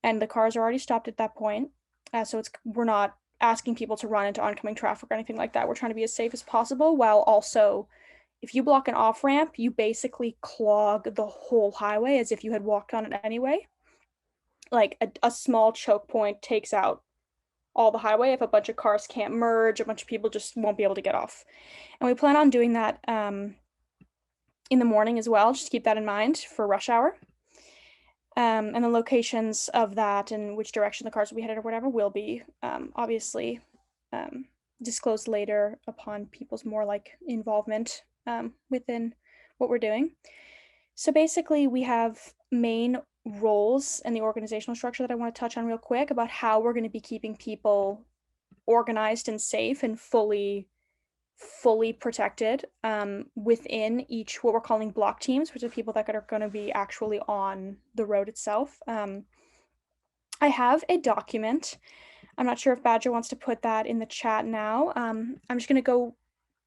And the cars are already stopped at that point. So we're not asking people to run into oncoming traffic or anything like that. We're trying to be as safe as possible, while also, if you block an off ramp, you basically clog the whole highway as if you had walked on it anyway. Like a small choke point takes out all the highway. If a bunch of cars can't merge, a bunch of people just won't be able to get off. And we plan on doing that in the morning as well, just keep that in mind for rush hour. And the locations of that and which direction the cars will be headed or whatever will be obviously disclosed later upon people's more like involvement within what we're doing. So basically we have main roles in the organizational structure that I want to touch on real quick about how we're going to be keeping people organized and safe and fully protected within each what we're calling block teams, which are people that are going to be actually on the road itself. I have a document. I'm not sure if Badger wants to put that in the chat now. I'm just going to go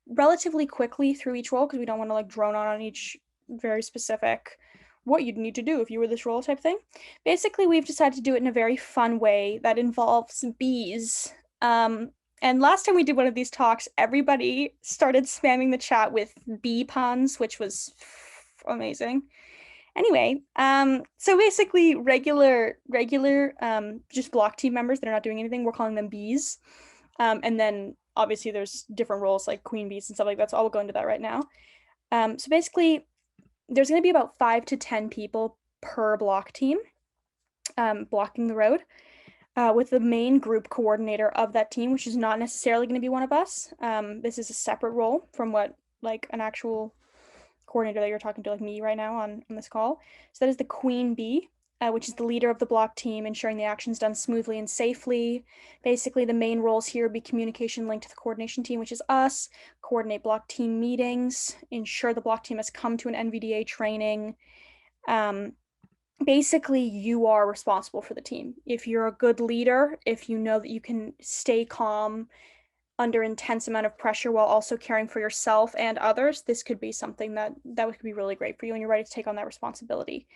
relatively quickly through each role because we don't want to like drone on each very specific what you'd need to do if you were this role type thing. Basically, we've decided to do it in a very fun way that involves bees. And last time we did one of these talks, everybody started spamming the chat with bee puns, which was amazing. Anyway, so basically regular just block team members that are not doing anything, we're calling them bees. And then obviously there's different roles like queen bees and stuff like that, so I will go into that right now. So basically, there's going to be about 5 to 10 people per block team blocking the road. With the main group coordinator of that team, which is not necessarily going to be one of us. This is a separate role from what like an actual coordinator that you're talking to, like me right now on this call. So that is the queen bee, which is the leader of the block team, ensuring the action's done smoothly and safely. Basically, the main roles here would be communication linked to the coordination team, which is us, coordinate block team meetings, ensure the block team has come to an NVDA training, basically you are responsible for the team. If you're a good leader, if you know that you can stay calm under intense amount of pressure while also caring for yourself and others, this could be something that could be really great for you, and you're ready to take on that responsibility.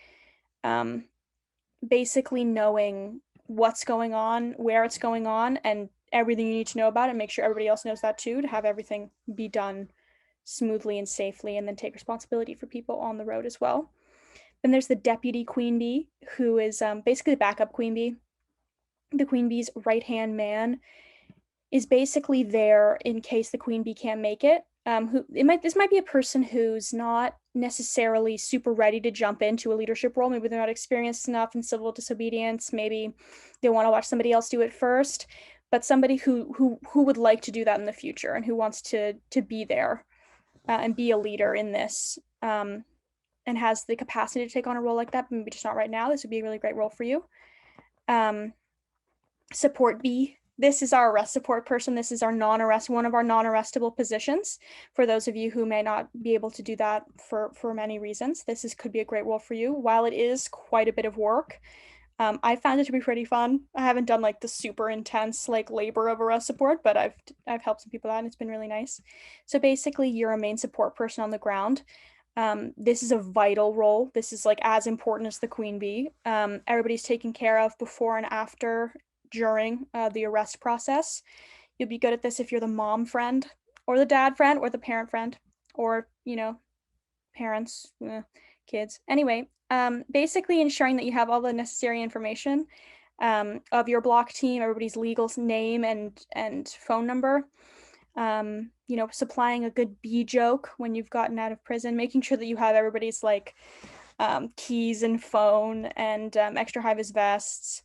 Basically knowing what's going on, where it's going on, and everything you need to know about it, make sure everybody else knows that too, to have everything be done smoothly and safely, and then take responsibility for people on the road as well. Then there's the deputy queen bee, who is basically the backup queen bee. The queen bee's right-hand man is basically there in case the queen bee can't make it. This might be a person who's not necessarily super ready to jump into a leadership role. Maybe they're not experienced enough in civil disobedience. Maybe they want to watch somebody else do it first. But somebody who would like to do that in the future, and who wants to be there and be a leader in this, and has the capacity to take on a role like that, but maybe just not right now. This would be a really great role for you. Support bee. This is our arrest support person. This is our one of our non-arrestable positions. For those of you who may not be able to do that for many reasons, could be a great role for you. While it is quite a bit of work, I found it to be pretty fun. I haven't done like the super intense like labor of arrest support, but I've helped some people out, and it's been really nice. So basically, you're a main support person on the ground. This is a vital role. This is like as important as the queen bee. Everybody's taken care of before and after, during the arrest process. You'll be good at this if you're the mom friend, or the dad friend, or the parent friend, or, you know, parents, kids. Anyway, basically ensuring that you have all the necessary information of your block team, everybody's legal name and phone number. You know, supplying a good bee joke when you've gotten out of prison, making sure that you have everybody's like keys and phone, and extra high-vis vests.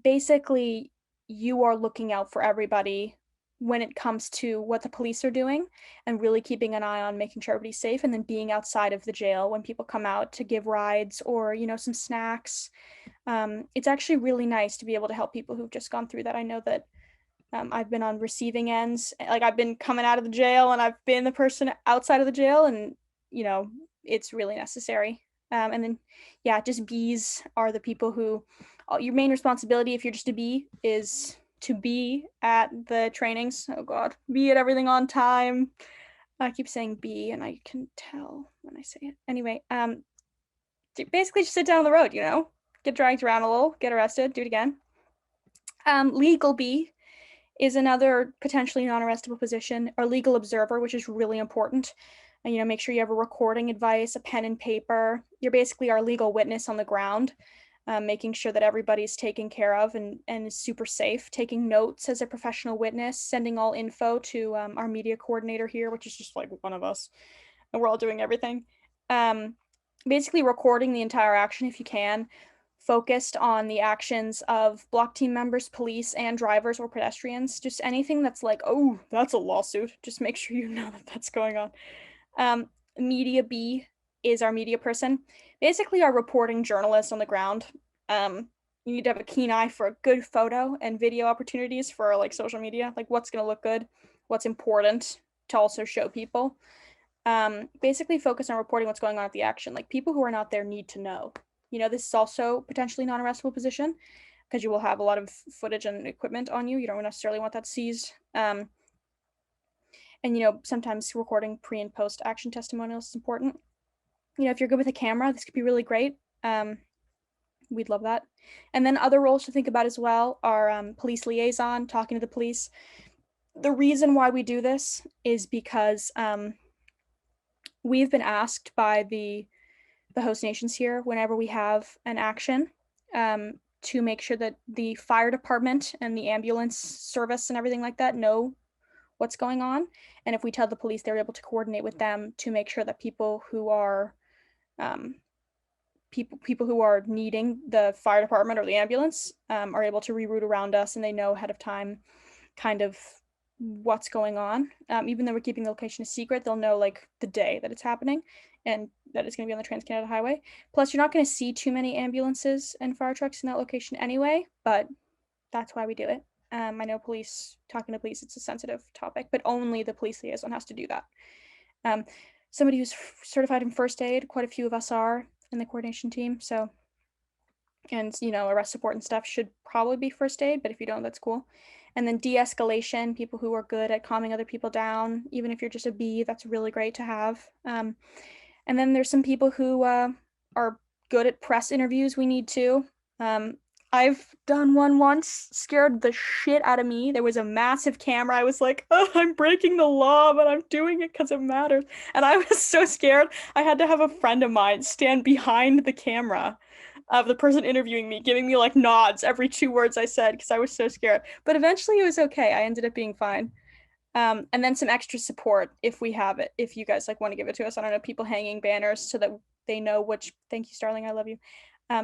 Basically, you are looking out for everybody when it comes to what the police are doing, and really keeping an eye on making sure everybody's safe, and then being outside of the jail when people come out to give rides or, you know, some snacks. It's actually really nice to be able to help people who've just gone through that. I know that I've been on receiving ends, like I've been coming out of the jail, and I've been the person outside of the jail, and, you know, it's really necessary. And then, yeah, just bees are the people who, your main responsibility if you're just a bee is to be at the trainings. Oh God, be at everything on time. I keep saying bee, and I can tell when I say it. Anyway, basically just sit down on the road, you know, get dragged around a little, get arrested, do it again. Legal bee is another potentially non-arrestable position, or legal observer, which is really important. And, you know, make sure you have a recording advice, a pen and paper. You're basically our legal witness on the ground, making sure that everybody's taken care of and is super safe, taking notes as a professional witness, sending all info to our media coordinator here, which is just like one of us, and we're all doing everything. Basically recording the entire action if you can, focused on the actions of block team members, police, and drivers or pedestrians. Just anything that's like, oh, that's a lawsuit. Just make sure you know that that's going on. Media B is our media person, basically our reporting journalist on the ground. You need to have a keen eye for a good photo and video opportunities for like social media, like what's going to look good, what's important to also show people. Basically focus on reporting what's going on at the action. Like people who are not there need to know. You know, this is also potentially non-arrestable position because you will have a lot of footage and equipment on you. You don't necessarily want that seized. And, you know, sometimes recording pre and post action testimonials is important. You know, if you're good with a camera, this could be really great. We'd love that. And then other roles to think about as well are police liaison, talking to the police. The reason why we do this is because we've been asked by the host nations here whenever we have an action to make sure that the fire department and the ambulance service and everything like that know what's going on. And if we tell the police, they're able to coordinate with them to make sure that people who are people who are needing the fire department or the ambulance are able to reroute around us, and they know ahead of time kind of what's going on. Even though we're keeping the location a secret, they'll know like the day that it's happening and that it's going to be on the Trans-Canada Highway. Plus, you're not going to see too many ambulances and fire trucks in that location anyway, but that's why we do it. I know talking to police, it's a sensitive topic, but only the police liaison has to do that. Somebody who's certified in first aid, quite a few of us are, in the coordination team. So, and arrest support and stuff should probably be first aid, but if you don't, that's cool. And then de-escalation, people who are good at calming other people down, even if you're just a B, that's really great to have. And then there's some people who are good at press interviews. We need to. I've done one once, scared the shit out of me. There was a massive camera. I was like, oh, I'm breaking the law, but I'm doing it because it matters. And I was so scared. I had to have a friend of mine stand behind the camera of the person interviewing me, giving me like nods every 2 words I said because I was so scared. But eventually it was okay. I ended up being fine. And then some extra support if we have it, if you guys like want to give it to us. I don't know, people hanging banners so that they know which, thank you, Starling, I love you.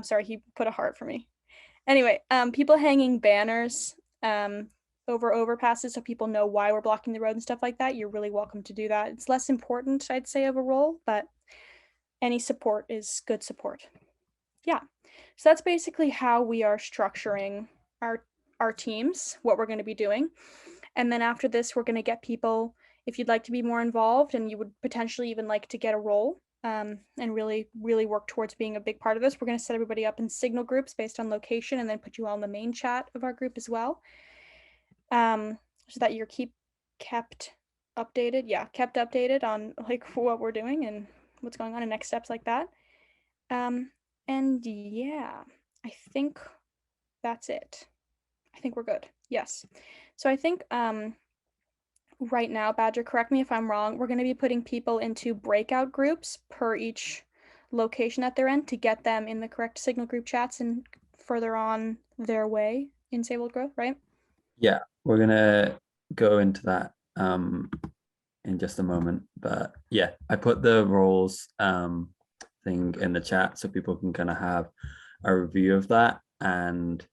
Sorry, he put a heart for me. Anyway, people hanging banners over overpasses so people know why we're blocking the road and stuff like that. You're really welcome to do that. It's less important, I'd say, of a role, but any support is good support. Yeah, so that's basically how we are structuring our teams, what we're going to be doing. And then after this, we're going to get people, if you'd like to be more involved and you would potentially even like to get a role and really, really work towards being a big part of this, we're going to set everybody up in signal groups based on location and then put you all in the main chat of our group as well. So that you're kept updated. Yeah, kept updated on like what we're doing and what's going on and next steps like that. And yeah, I think that's it. I think we're good. Yes. So I think right now, Badger, correct me if I'm wrong, we're going to be putting people into breakout groups per each location that they're in to get them in the correct signal group chats and further on their way in Sable Growth, right? Yeah, we're gonna go into that in just a moment. But yeah, I put the roles thing in the chat so people can kind of have a review of that. And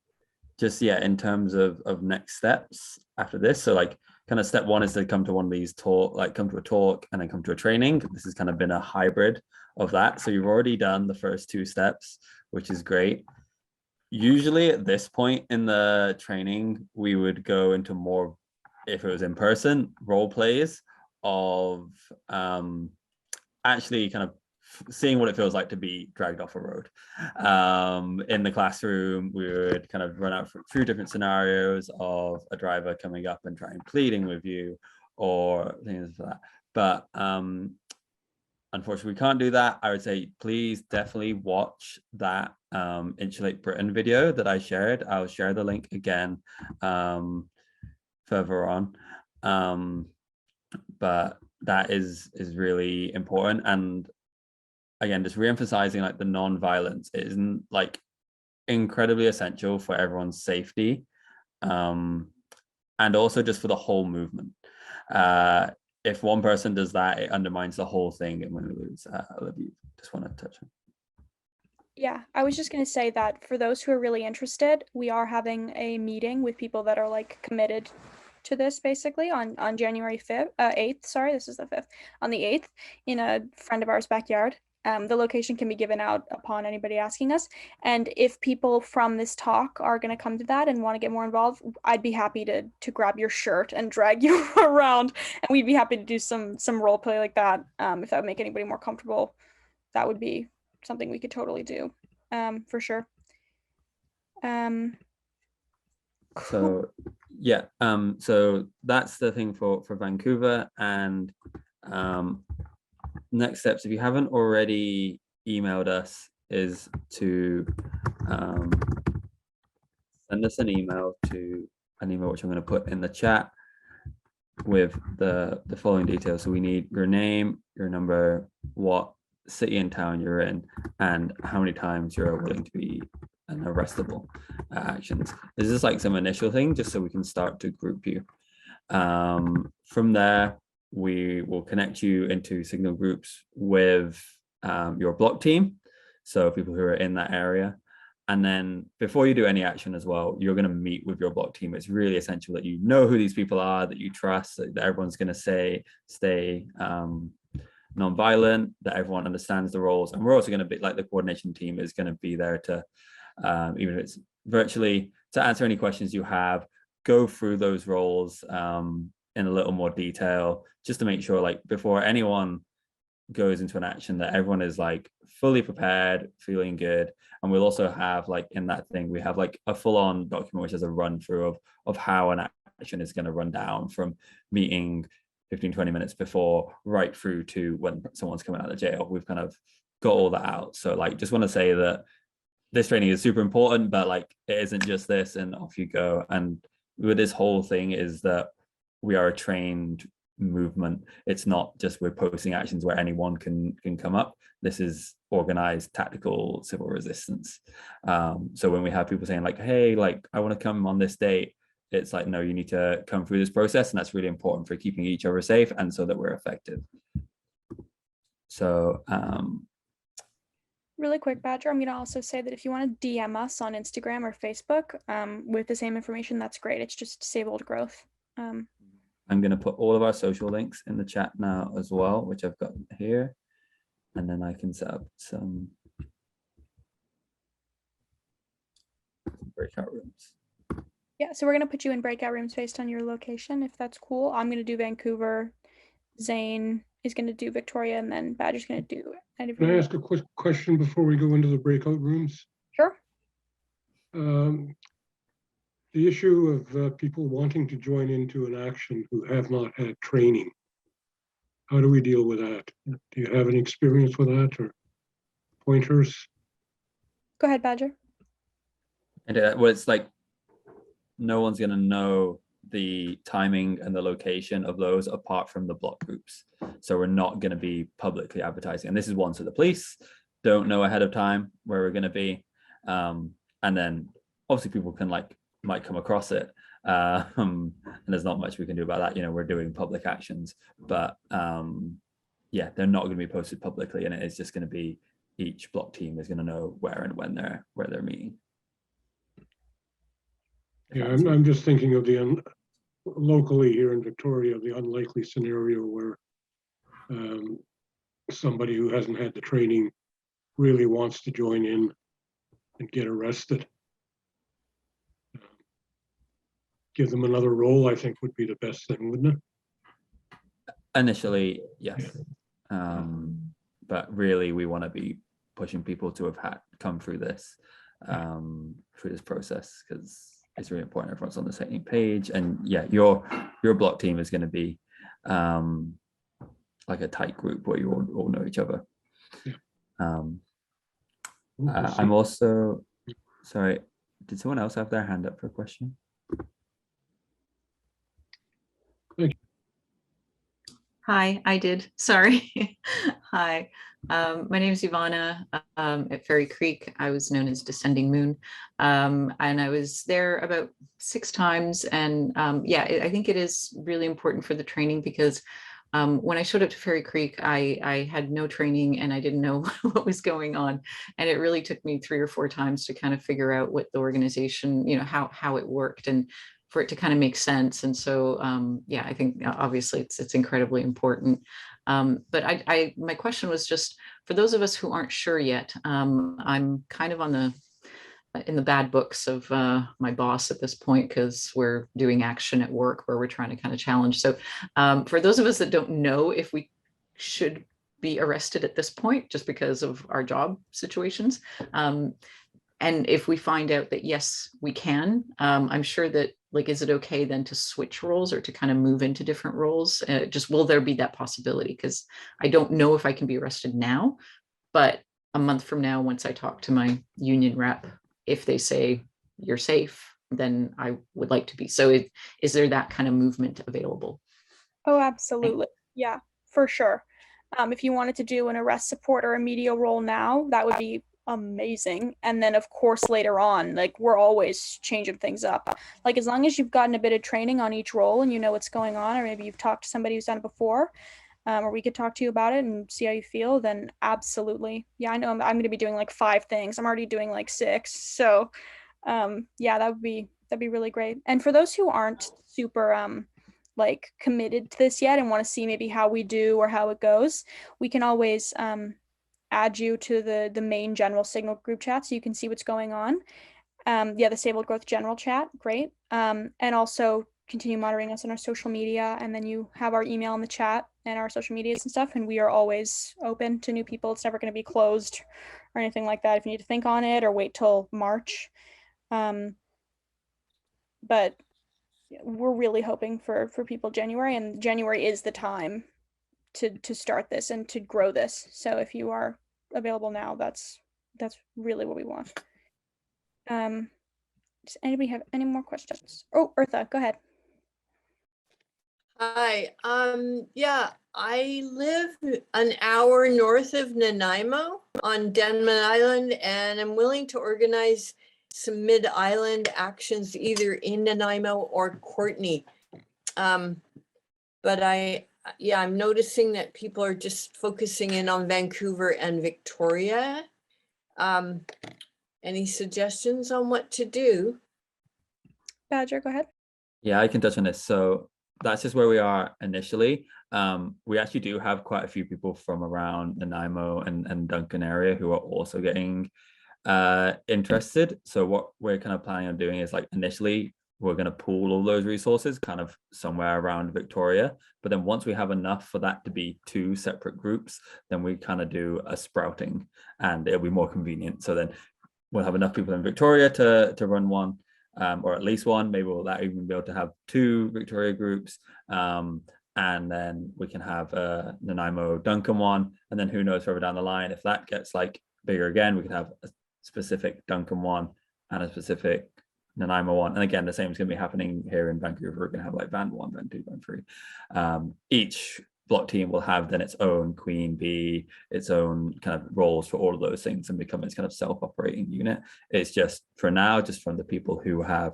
just in terms of next steps after this, so like kind of step one is to come to one of these come to a talk and then come to a training. This has kind of been a hybrid of that, so you've already done the first 2 steps, which is great. Usually at this point in the training, we would go into more, if it was in person, role plays of actually kind of seeing what it feels like to be dragged off a road. In the classroom, we would kind of run out through different scenarios of a driver coming up and trying pleading with you or things like that. But unfortunately, we can't do that. I would say, please definitely watch that Insulate Britain video that I shared. I'll share the link again further on. But that is really important. And again, just re-emphasizing like the non-violence isn't like incredibly essential for everyone's safety. And also just for the whole movement. If one person does that, it undermines the whole thing and we lose. Olivia, just want to touch on. Yeah, I was just going to say that for those who are really interested, we are having a meeting with people that are like committed to this basically on January 8th, sorry, this is the 5th, on the 8th in a friend of ours backyard. The location can be given out upon anybody asking us. And if people from this talk are going to come to that and want to get more involved, I'd be happy to grab your shirt and drag you around. And we'd be happy to do some role play like that. If that would make anybody more comfortable, that would be something we could totally do, for sure. So yeah, so that's the thing for Vancouver. And next steps, if you haven't already emailed us, is to send us an email to an email which I'm going to put in the chat with the following details. So we need your name, your number, what city and town you're in, and how many times you're willing to be an arrestable actions. This is like some initial thing just so we can start to group you. From there, we will connect you into signal groups with your block team, so people who are in that area. And then before you do any action as well, you're going to meet with your block team. It's really essential that you know who these people are, that you trust, that everyone's going to stay non-violent, that everyone understands the roles. And we're also going to be like, the coordination team is going to be there to, even if it's virtually, to answer any questions you have, go through those roles in a little more detail, just to make sure, like, before anyone goes into an action, that everyone is like fully prepared, feeling good. And we'll also have like in that thing, we have like a full-on document which is a run through of how an action is going to run down from meeting 15-20 minutes before right through to when someone's coming out of jail. We've kind of got all that out. So like just want to say that this training is super important, but like it isn't just this and off you go. And with this whole thing is that we are a trained movement. It's not just we're posting actions where anyone can come up. This is organized tactical civil resistance. So when we have people saying like, hey, like I want to come on this date, it's like, no, you need to come through this process. And that's really important for keeping each other safe and so that we're effective. So Really quick, Badger, I'm going to also say that if you want to DM us on Instagram or Facebook with the same information, that's great. It's just Save Old Growth. I'm going to put all of our social links in the chat now as well, which I've got here. And then I can set up some breakout rooms. Yeah, so we're going to put you in breakout rooms based on your location, if that's cool. I'm going to do Vancouver. Zane is going to do Victoria, and then Badger's going to do Can I ask a quick question before we go into the breakout rooms? Sure. The issue of people wanting to join into an action who have not had training. How do we deal with that? Do you have any experience with that or pointers? Go ahead, Badger. And well, it's like no one's going to know the timing and the location of those apart from the block groups. So we're not going to be publicly advertising. And this is one, so the police don't know ahead of time where we're going to be. And then obviously people can might come across it. And there's not much we can do about that. You know, we're doing public actions, but yeah, they're not going to be posted publicly, and it is just going to be each block team is going to know where and when they're meeting. Yeah, I'm just thinking of the locally here in Victoria, the unlikely scenario where somebody who hasn't had the training really wants to join in and get arrested. Give them another role, I think would be the best thing, wouldn't it? Initially, yes. But really we want to be pushing people to have come through this process, because it's really important everyone's on the same page. And yeah, your block team is going to be like a tight group where you all know each other. Yeah. I'm also sorry, did someone else have their hand up for a question? Hi, I did. Sorry. Hi, my name is Ivana. At Fairy Creek, I was known as Descending Moon. And I was there about 6 times. And yeah, I think it is really important for the training, because when I showed up to Fairy Creek, I had no training and I didn't know what was going on. And it really took me 3 or 4 times to kind of figure out what the organization, you know, how it worked, and for it to kind of make sense. And so, yeah, I think obviously it's incredibly important. But my question was just for those of us who aren't sure yet. I'm kind of in the bad books of my boss at this point, because we're doing action at work where we're trying to kind of challenge. So for those of us that don't know if we should be arrested at this point, just because of our job situations, and if we find out that, yes, we can, I'm sure that, like, is it okay then to switch roles or to kind of move into different roles? Just will there be that possibility? Because I don't know if I can be arrested now, but a month from now, once I talk to my union rep, if they say you're safe, then I would like to be. So is there that kind of movement available? Oh, absolutely. Yeah, for sure. If you wanted to do an arrest support or a media role now, that would be amazing. And then of course later on, like, we're always changing things up. Like, as long as you've gotten a bit of training on each role and you know what's going on, or maybe you've talked to somebody who's done it before, or we could talk to you about it and see how you feel, then absolutely. Yeah, I know I'm going to be doing like 5 things. I'm already doing like 6. So yeah, that'd be really great. And for those who aren't super like committed to this yet and want to see maybe how we do or how it goes, we can always add you to the main general Signal group chat so you can see what's going on. Yeah, the Save Old Growth general chat, great. And also continue monitoring us on our social media, and then you have our email in the chat and our social medias and stuff, and we are always open to new people. It's never going to be closed or anything like that if you need to think on it or wait till March. But we're really hoping for people January, and January is the time to start this and to grow this. So if you are available now, that's really what we want. Does anybody have any more questions? Oh, Eartha, go ahead. Hi, yeah, I live an hour north of Nanaimo on Denman Island, and I'm willing to organize some mid-island actions either in Nanaimo or Courtney. But I'm noticing that people are just focusing in on Vancouver and Victoria. Any suggestions on what to do? Badger, go ahead. Yeah, I can touch on this. So that's just where we are initially. We actually do have quite a few people from around Nanaimo and Duncan area who are also getting interested. So what we're kind of planning on doing is, like, initially we're going to pool all those resources kind of somewhere around Victoria, but then once we have enough for that to be 2 separate groups, then we kind of do a sprouting, and it'll be more convenient. So then we'll have enough people in Victoria to run one, or at least one. Maybe we'll even be able to have 2 Victoria groups, and then we can have a Nanaimo Duncan one, and then who knows, further down the line, if that gets like bigger again, we could have a specific Duncan one and a specific Nanaimo one. And again, the same is going to be happening here in Vancouver. We're going to have like Van 1, Van 2, Van 3. Each block team will have then its own queen bee, its own kind of roles for all of those things, and become its kind of self-operating unit. It's just for now, just from the people who have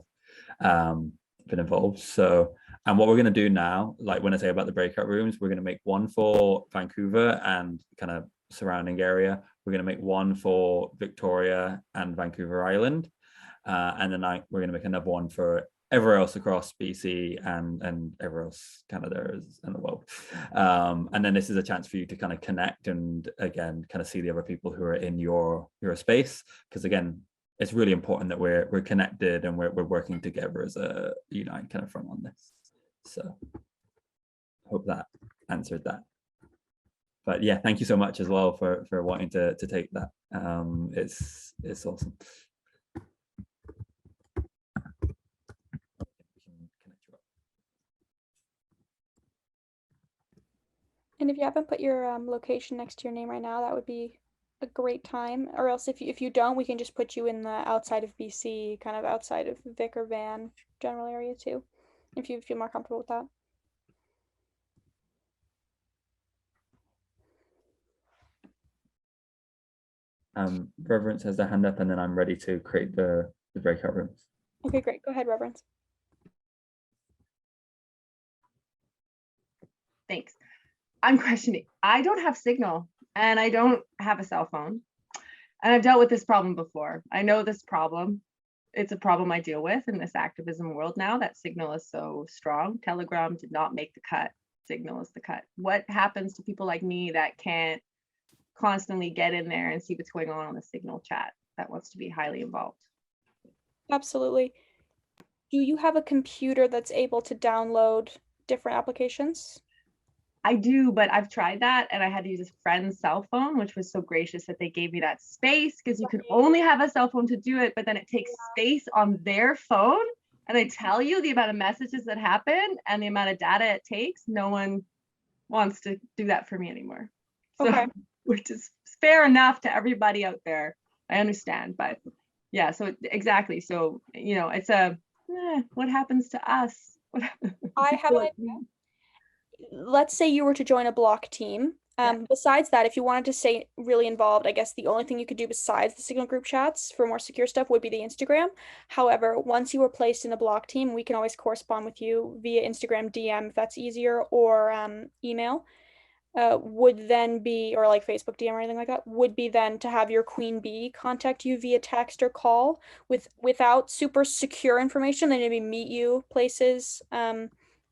been involved. So, and what we're going to do now, like when I say about the breakout rooms, we're going to make one for Vancouver and kind of surrounding area. We're going to make one for Victoria and Vancouver Island. And then we're going to make another one for everywhere else across BC and everywhere else Canada and the world. And then this is a chance for you to kind of connect and, again, kind of see the other people who are in your space. Because, again, it's really important that we're connected and we're working together as a united kind of front on this. So hope that answered that. But yeah, thank you so much as well for wanting to take that. It's awesome. And if you haven't put your location next to your name right now, that would be a great time. Or else if you don't, we can just put you in the outside of BC, kind of outside of Vic or Van general area too, if you feel more comfortable with that. Reverence has their hand up, and then I'm ready to create the breakout rooms. Okay, great. Go ahead, Reverence. Thanks. I'm questioning. I don't have signal and I don't have a cell phone. And I've dealt with this problem before. I know this problem. It's a problem I deal with in this activism world now, that signal is so strong. Telegram did not make the cut. Signal is the cut. What happens to people like me that can't constantly get in there and see what's going on the Signal chat, that wants to be highly involved? Absolutely. Do you have a computer that's able to download different applications? I do, but I've tried that and I had to use a friend's cell phone, which was so gracious that they gave me that space, because you can only have a cell phone to do it, but then it takes space on their phone. And they tell you the amount of messages that happen and the amount of data it takes. No one wants to do that for me anymore. So, Okay. which is fair enough to everybody out there. I understand, but yeah, so exactly. So, you know, it's what happens to us? I have an idea. Let's say you were to join a block team. Besides that, if you wanted to stay really involved, I guess the only thing you could do besides the Signal group chats for more secure stuff would be the Instagram. However, once you were placed in a block team, we can always correspond with you via Instagram DM if that's easier, or email. Would then be, or like Facebook DM or anything like that, would be then to have your queen bee contact you via text or call without super secure information, then maybe meet you places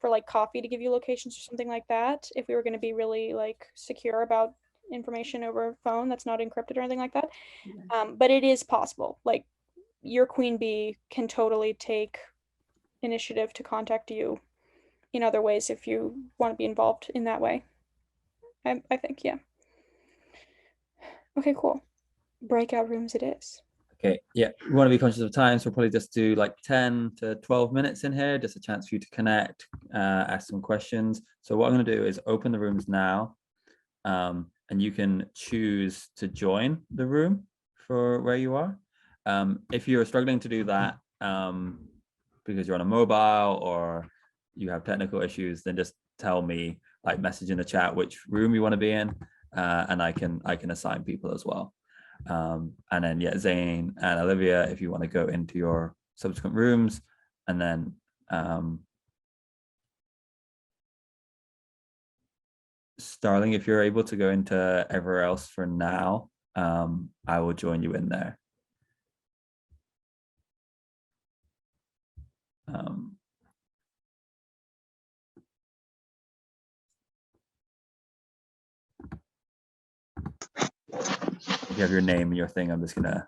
for like coffee to give you locations or something like that, if we were going to be really like secure about information over phone that's not encrypted or anything like that. But it is possible. Like your queen bee can totally take initiative to contact you in other ways if you want to be involved in that way. I think, yeah. Okay, cool. Breakout rooms it is. Okay, yeah, we want to be conscious of time, so we'll probably just do like 10 to 12 minutes in here, just a chance for you to connect, ask some questions. So what I'm going to do is open the rooms now, and you can choose to join the room for where you are. If you're struggling to do that because you're on a mobile or you have technical issues, then just tell me, like message in the chat which room you want to be in, and I can assign people as well. And then yeah, Zane and Olivia, if you want to go into your subsequent rooms, and then Starling, if you're able to go into everywhere else for now, I will join you in there. If you have your name and your thing, I'm just gonna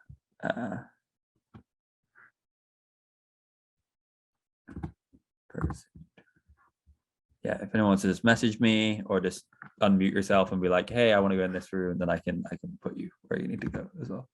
yeah, if anyone wants to just message me or just unmute yourself and be like, hey, I want to go in this room, then I can put you where you need to go as well.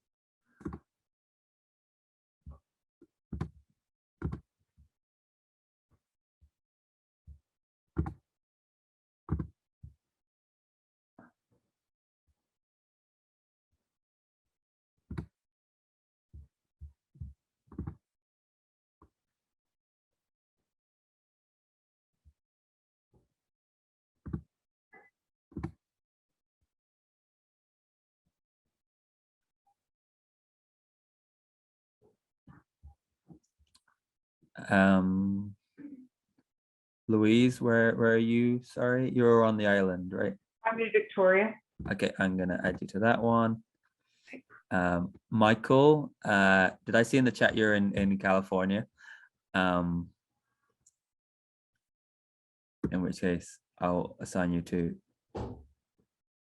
Louise, where are you? Sorry, you're on the island, right? I'm in Victoria. Okay, I'm gonna add you to that one. Michael, did I see in the chat you're in California? In which case I'll assign you to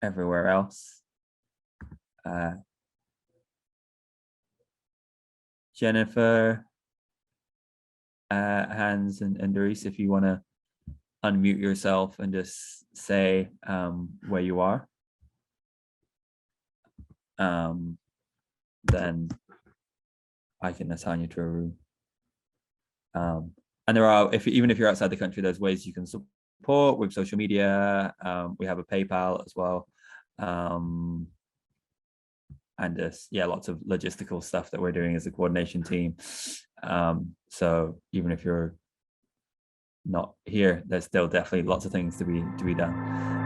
everywhere else. Jennifer, Hans, and Doris, if you want to unmute yourself and just say where you are, then I can assign you to a room. And there are, even if you're outside the country, there's ways you can support with social media. We have a PayPal as well. And just, yeah, lots of logistical stuff that we're doing as a coordination team. So even if you're not here, there's still definitely lots of things to be done.